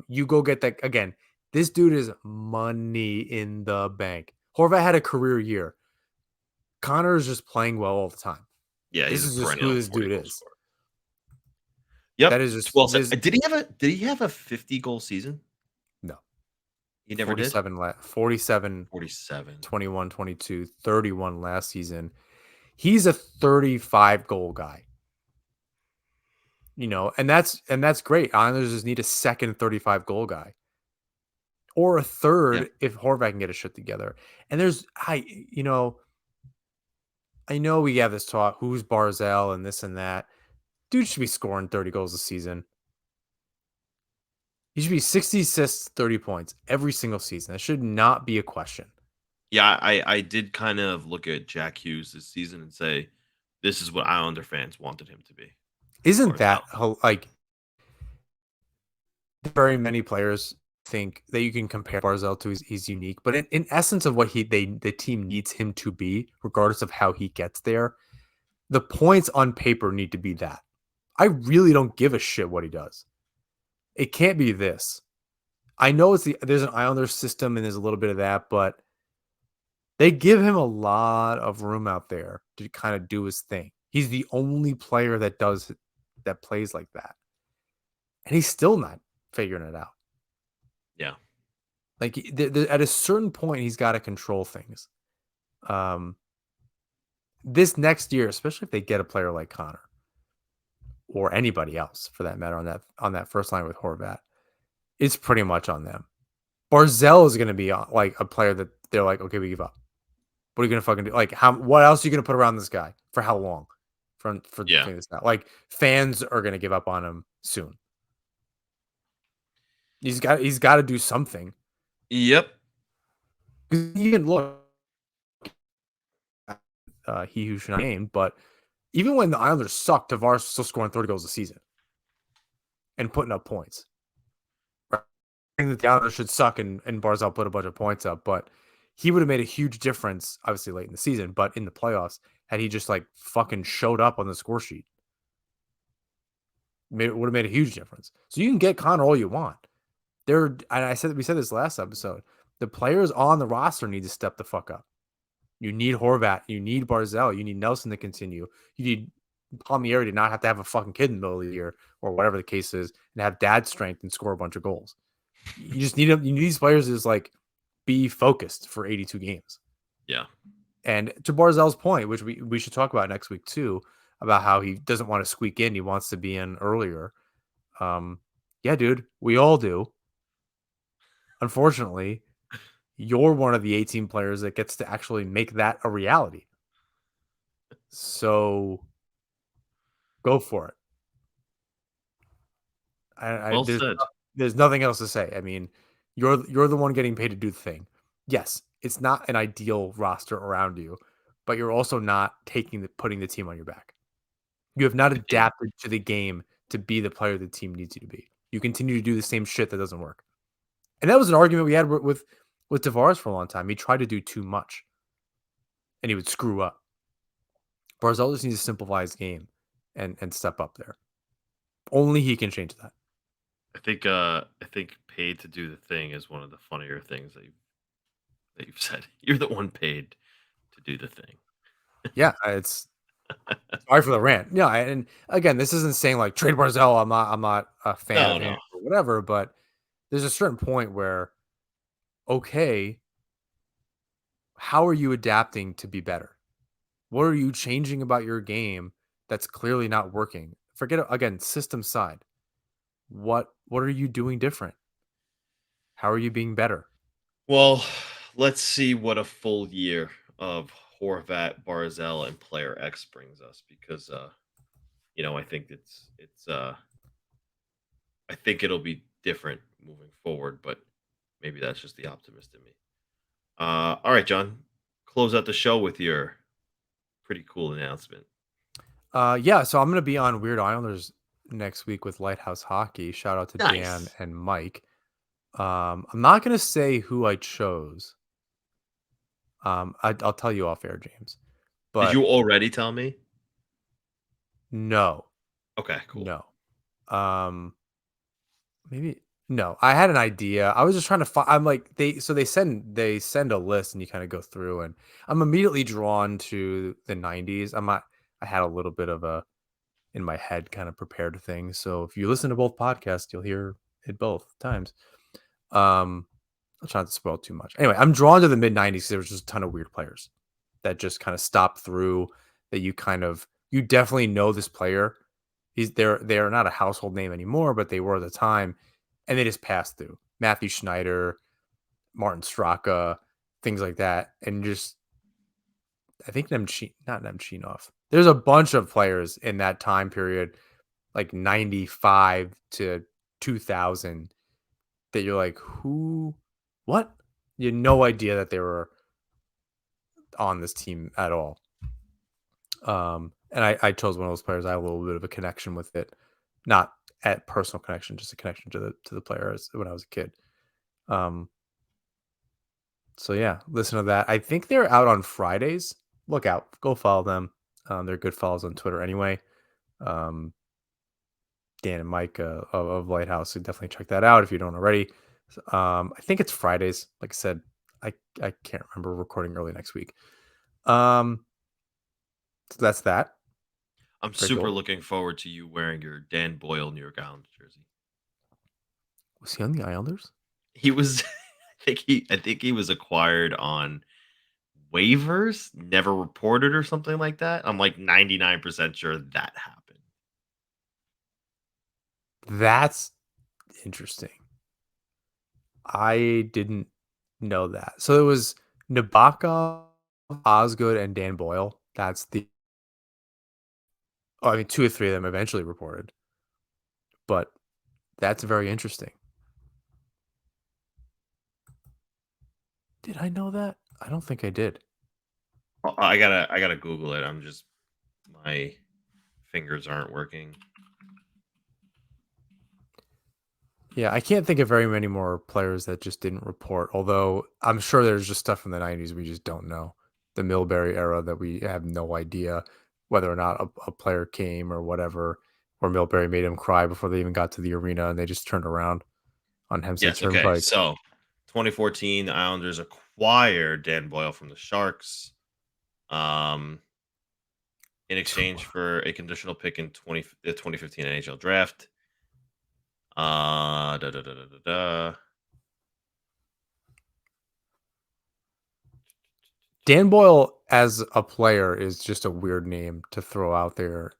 You go get that again. This dude is money in the bank. Horvat had a career year. Connor is just playing well all the time. Yeah, This he's a is just who perennial this 40 dude goal is. scorer. That Yep, is it's just well said. this. Did he have a 50 goal season? No. He never did? 47, 47. 21, 22, 31 last season. He's a 35 goal guy. And that's great. Islanders just need a second 35 goal guy. Or a Yeah. third if Horvat can get his shit together. And I know we have this talk, who's Barzell and this and that. Dude should be scoring 30 goals a season. He should be 60 assists, 30 points every single season. That should not be a question. Yeah, I did kind of look at Jack Hughes this season and say, this is what Islander fans wanted him to be. Isn't Barzal. that like very many players think that you can compare Barzell to? He's unique, but in essence of what the team needs him to be, regardless of how he gets there, the points on paper need to be that. I really don't give a shit what he does. It can't be this. I know there's an Islander system and there's a little bit of that, but they give him a lot of room out there to kind of do his thing. He's the only player that plays like that. And he's still not figuring it out. Yeah. Like at a certain point, he's got to control things. This next year, especially if they get a player like Connor or anybody else for that matter on that first line with Horvat, it's pretty much on them. Barzell is going to be like a player that they're like, okay, we give up. What are you going to fucking do? Like, what else are you going to put around this guy for how long? For Yeah. this now, like fans are going to give up on him soon. He's got to do something. Yep. You can look, he who should not name, but even when the Islanders sucked, Tavares was still scoring 30 goals a season and putting up points. Right? I think that the Islanders should suck and Barzal put a bunch of points up, but he would have made a huge difference, obviously late in the season, but in the playoffs, had he just like fucking showed up on the score sheet. It would have made a huge difference. So you can get Connor all you want. And we said this last episode. The players on the roster need to step the fuck up. You need Horvat. You need Barzell. You need Nelson to continue. You need Palmieri to not have to have a fucking kid in the middle of the year or whatever the case is and have dad strength and score a bunch of goals. You just need them. You need these players to just like be focused for 82 games. Yeah. And to Barzell's point, which we should talk about next week too, about how he doesn't want to squeak in. He wants to be in earlier. Yeah, dude, we all do. Unfortunately, you're one of the 18 players that gets to actually make that a reality. So go for it. Well said. There's nothing else to say. I mean, you're the one getting paid to do the thing. Yes, it's not an ideal roster around you, but you're also not putting the team on your back. You have not Indeed. adapted to the game to be the player the team needs you to be. You continue to do the same shit that doesn't work. And that was an argument we had with Tavares for a long time. He tried to do too much, and he would screw up. Barzal just needs to simplify his game and step up there. Only he can change that. I think paid to do the thing is one of the funnier things that you've said. You're the one paid to do the thing. Yeah, it's sorry for the rant. Yeah, and again, this isn't saying like trade Barzal. I'm not a fan No, of him no. or whatever, but there's a certain point where, okay, how are you adapting to be better? What are you changing about your game that's clearly not working? Forget again, system side. What are you doing different? How are you being better? Well, let's see what a full year of Horvat, Barzell, and Player X brings us because I think I think it'll be different moving forward, but maybe that's just the optimist in me. All right, John, close out the show with your pretty cool announcement. Yeah, so I'm gonna be on Weird Islanders next week with Lighthouse Hockey. Shout out to Dan Nice. and Mike. I'm not gonna say who I chose. I'll tell you off air, James. Did you But already tell me? no, Okay, cool. no. Um, maybe No, I had an idea. I was just trying to find. I'm like they send a list and you kind of go through and I'm immediately drawn to the 90s. I had a little bit of a in my head kind of prepared thing. So if you listen to both podcasts, you'll hear it both times. I'll try not to spoil too much. Anyway, I'm drawn to the mid 90s because there was just a ton of weird players that just kind of stopped through that you definitely know this player. They're not a household name anymore, but they were at the time, and they just passed through. Matthew Schneider, Martin Straka, things like that. And just I think not Nemchinov. There's a bunch of players in that time period, like 95 to 2000, that you're like, who, what? You had no idea that they were on this team at all. And I chose one of those players. I have a little bit of a connection with it, not at personal connection, just a connection to the players when I was a kid. Um, so yeah, listen to that. I think they're out on Fridays. Look out, go follow them. They're good follows on Twitter anyway. Um, Dan and Mike of Lighthouse, so definitely check that out if you don't already. I think it's Fridays. Like I said, I can't remember, recording early next week. So that's that. I'm Great super goal. looking forward to you wearing your Dan Boyle New York Islanders jersey. Was he on the Islanders? He was, I think he was acquired on waivers, never reported or something like that. I'm like 99% sure that happened. That's interesting. I didn't know that. So it was Nabokov, Osgood, and Dan Boyle. That's the. Oh, I mean, two or three of them eventually reported, but that's very interesting. Did I know that? I don't think I did. I gotta Google it. I'm just my fingers aren't working. Yeah, I can't think of very many more players that just didn't report. Although I'm sure there's just stuff from the '90s we just don't know. The Milbury era that we have no idea whether or not a player came or whatever, or Milbury made him cry before they even got to the arena and they just turned around on Hempstead Yes, okay. Turnpike. So 2014, the Islanders acquired Dan Boyle from the Sharks. Um in exchange for a conditional pick in the 2015 NHL draft. Da, da, da, da, da, da. Dan Boyle as a player is just a weird name to throw out there.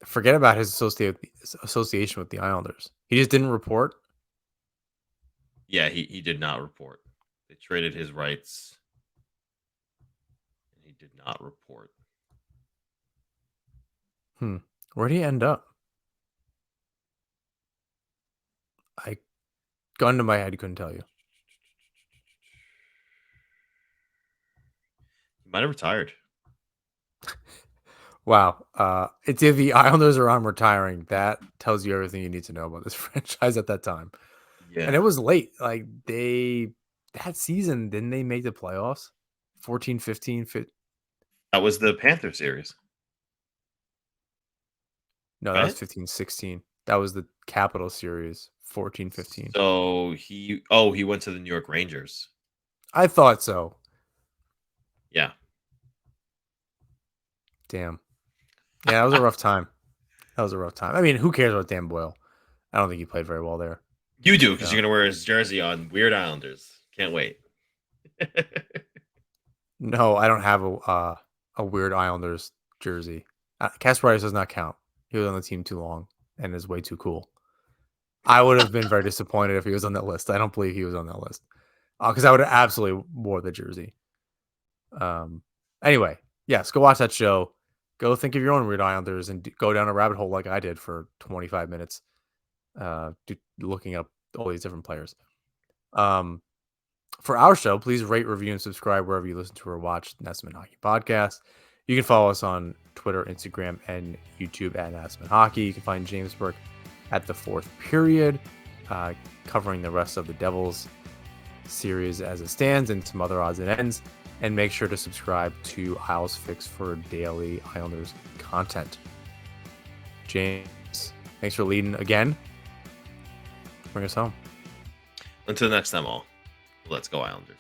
Forget about his association with the Islanders. He just didn't report. Yeah, he did not report. They traded his rights, and he did not report. Where did he end up? I gun to my head, couldn't tell you. He might have retired. Wow. It's if the Islanders are on retiring, that tells you everything you need to know about this franchise at that time. And Yeah, it was late. Like that season, didn't they make the playoffs? 14, 15, that was the Panther series, no, that was right? 15, 16. That was the Capital Series, 14, 15. So he went to the New York Rangers. I thought so. Yeah, Damn. Yeah, that was a rough time. That was a rough time. I mean, who cares about Dan Boyle? I don't think he played very well there. you do because Yeah. you're gonna wear his jersey on Weird Islanders. Can't wait. No, I don't have a weird Islanders jersey. Casper Rice does not count. He was on the team too long and is way too cool. I would have been very disappointed if he was on that list. I don't believe he was on that list because I would have absolutely wore the jersey. Anyway, yes, go watch that show. Go think of your own weird Islanders and go down a rabbit hole like I did for 25 minutes, looking up all these different players. For our show, please rate, review, and subscribe wherever you listen to or watch the Nesman Hockey Podcast. You can follow us on Twitter, Instagram, and YouTube at Nesman Hockey. You can find James Burke at the fourth period, covering the rest of the Devils series as it stands and some other odds and ends. And make sure to subscribe to Isles Fix for daily Islanders content. James, thanks for leading again. bring us home. Until next time, all. Let's go Islanders.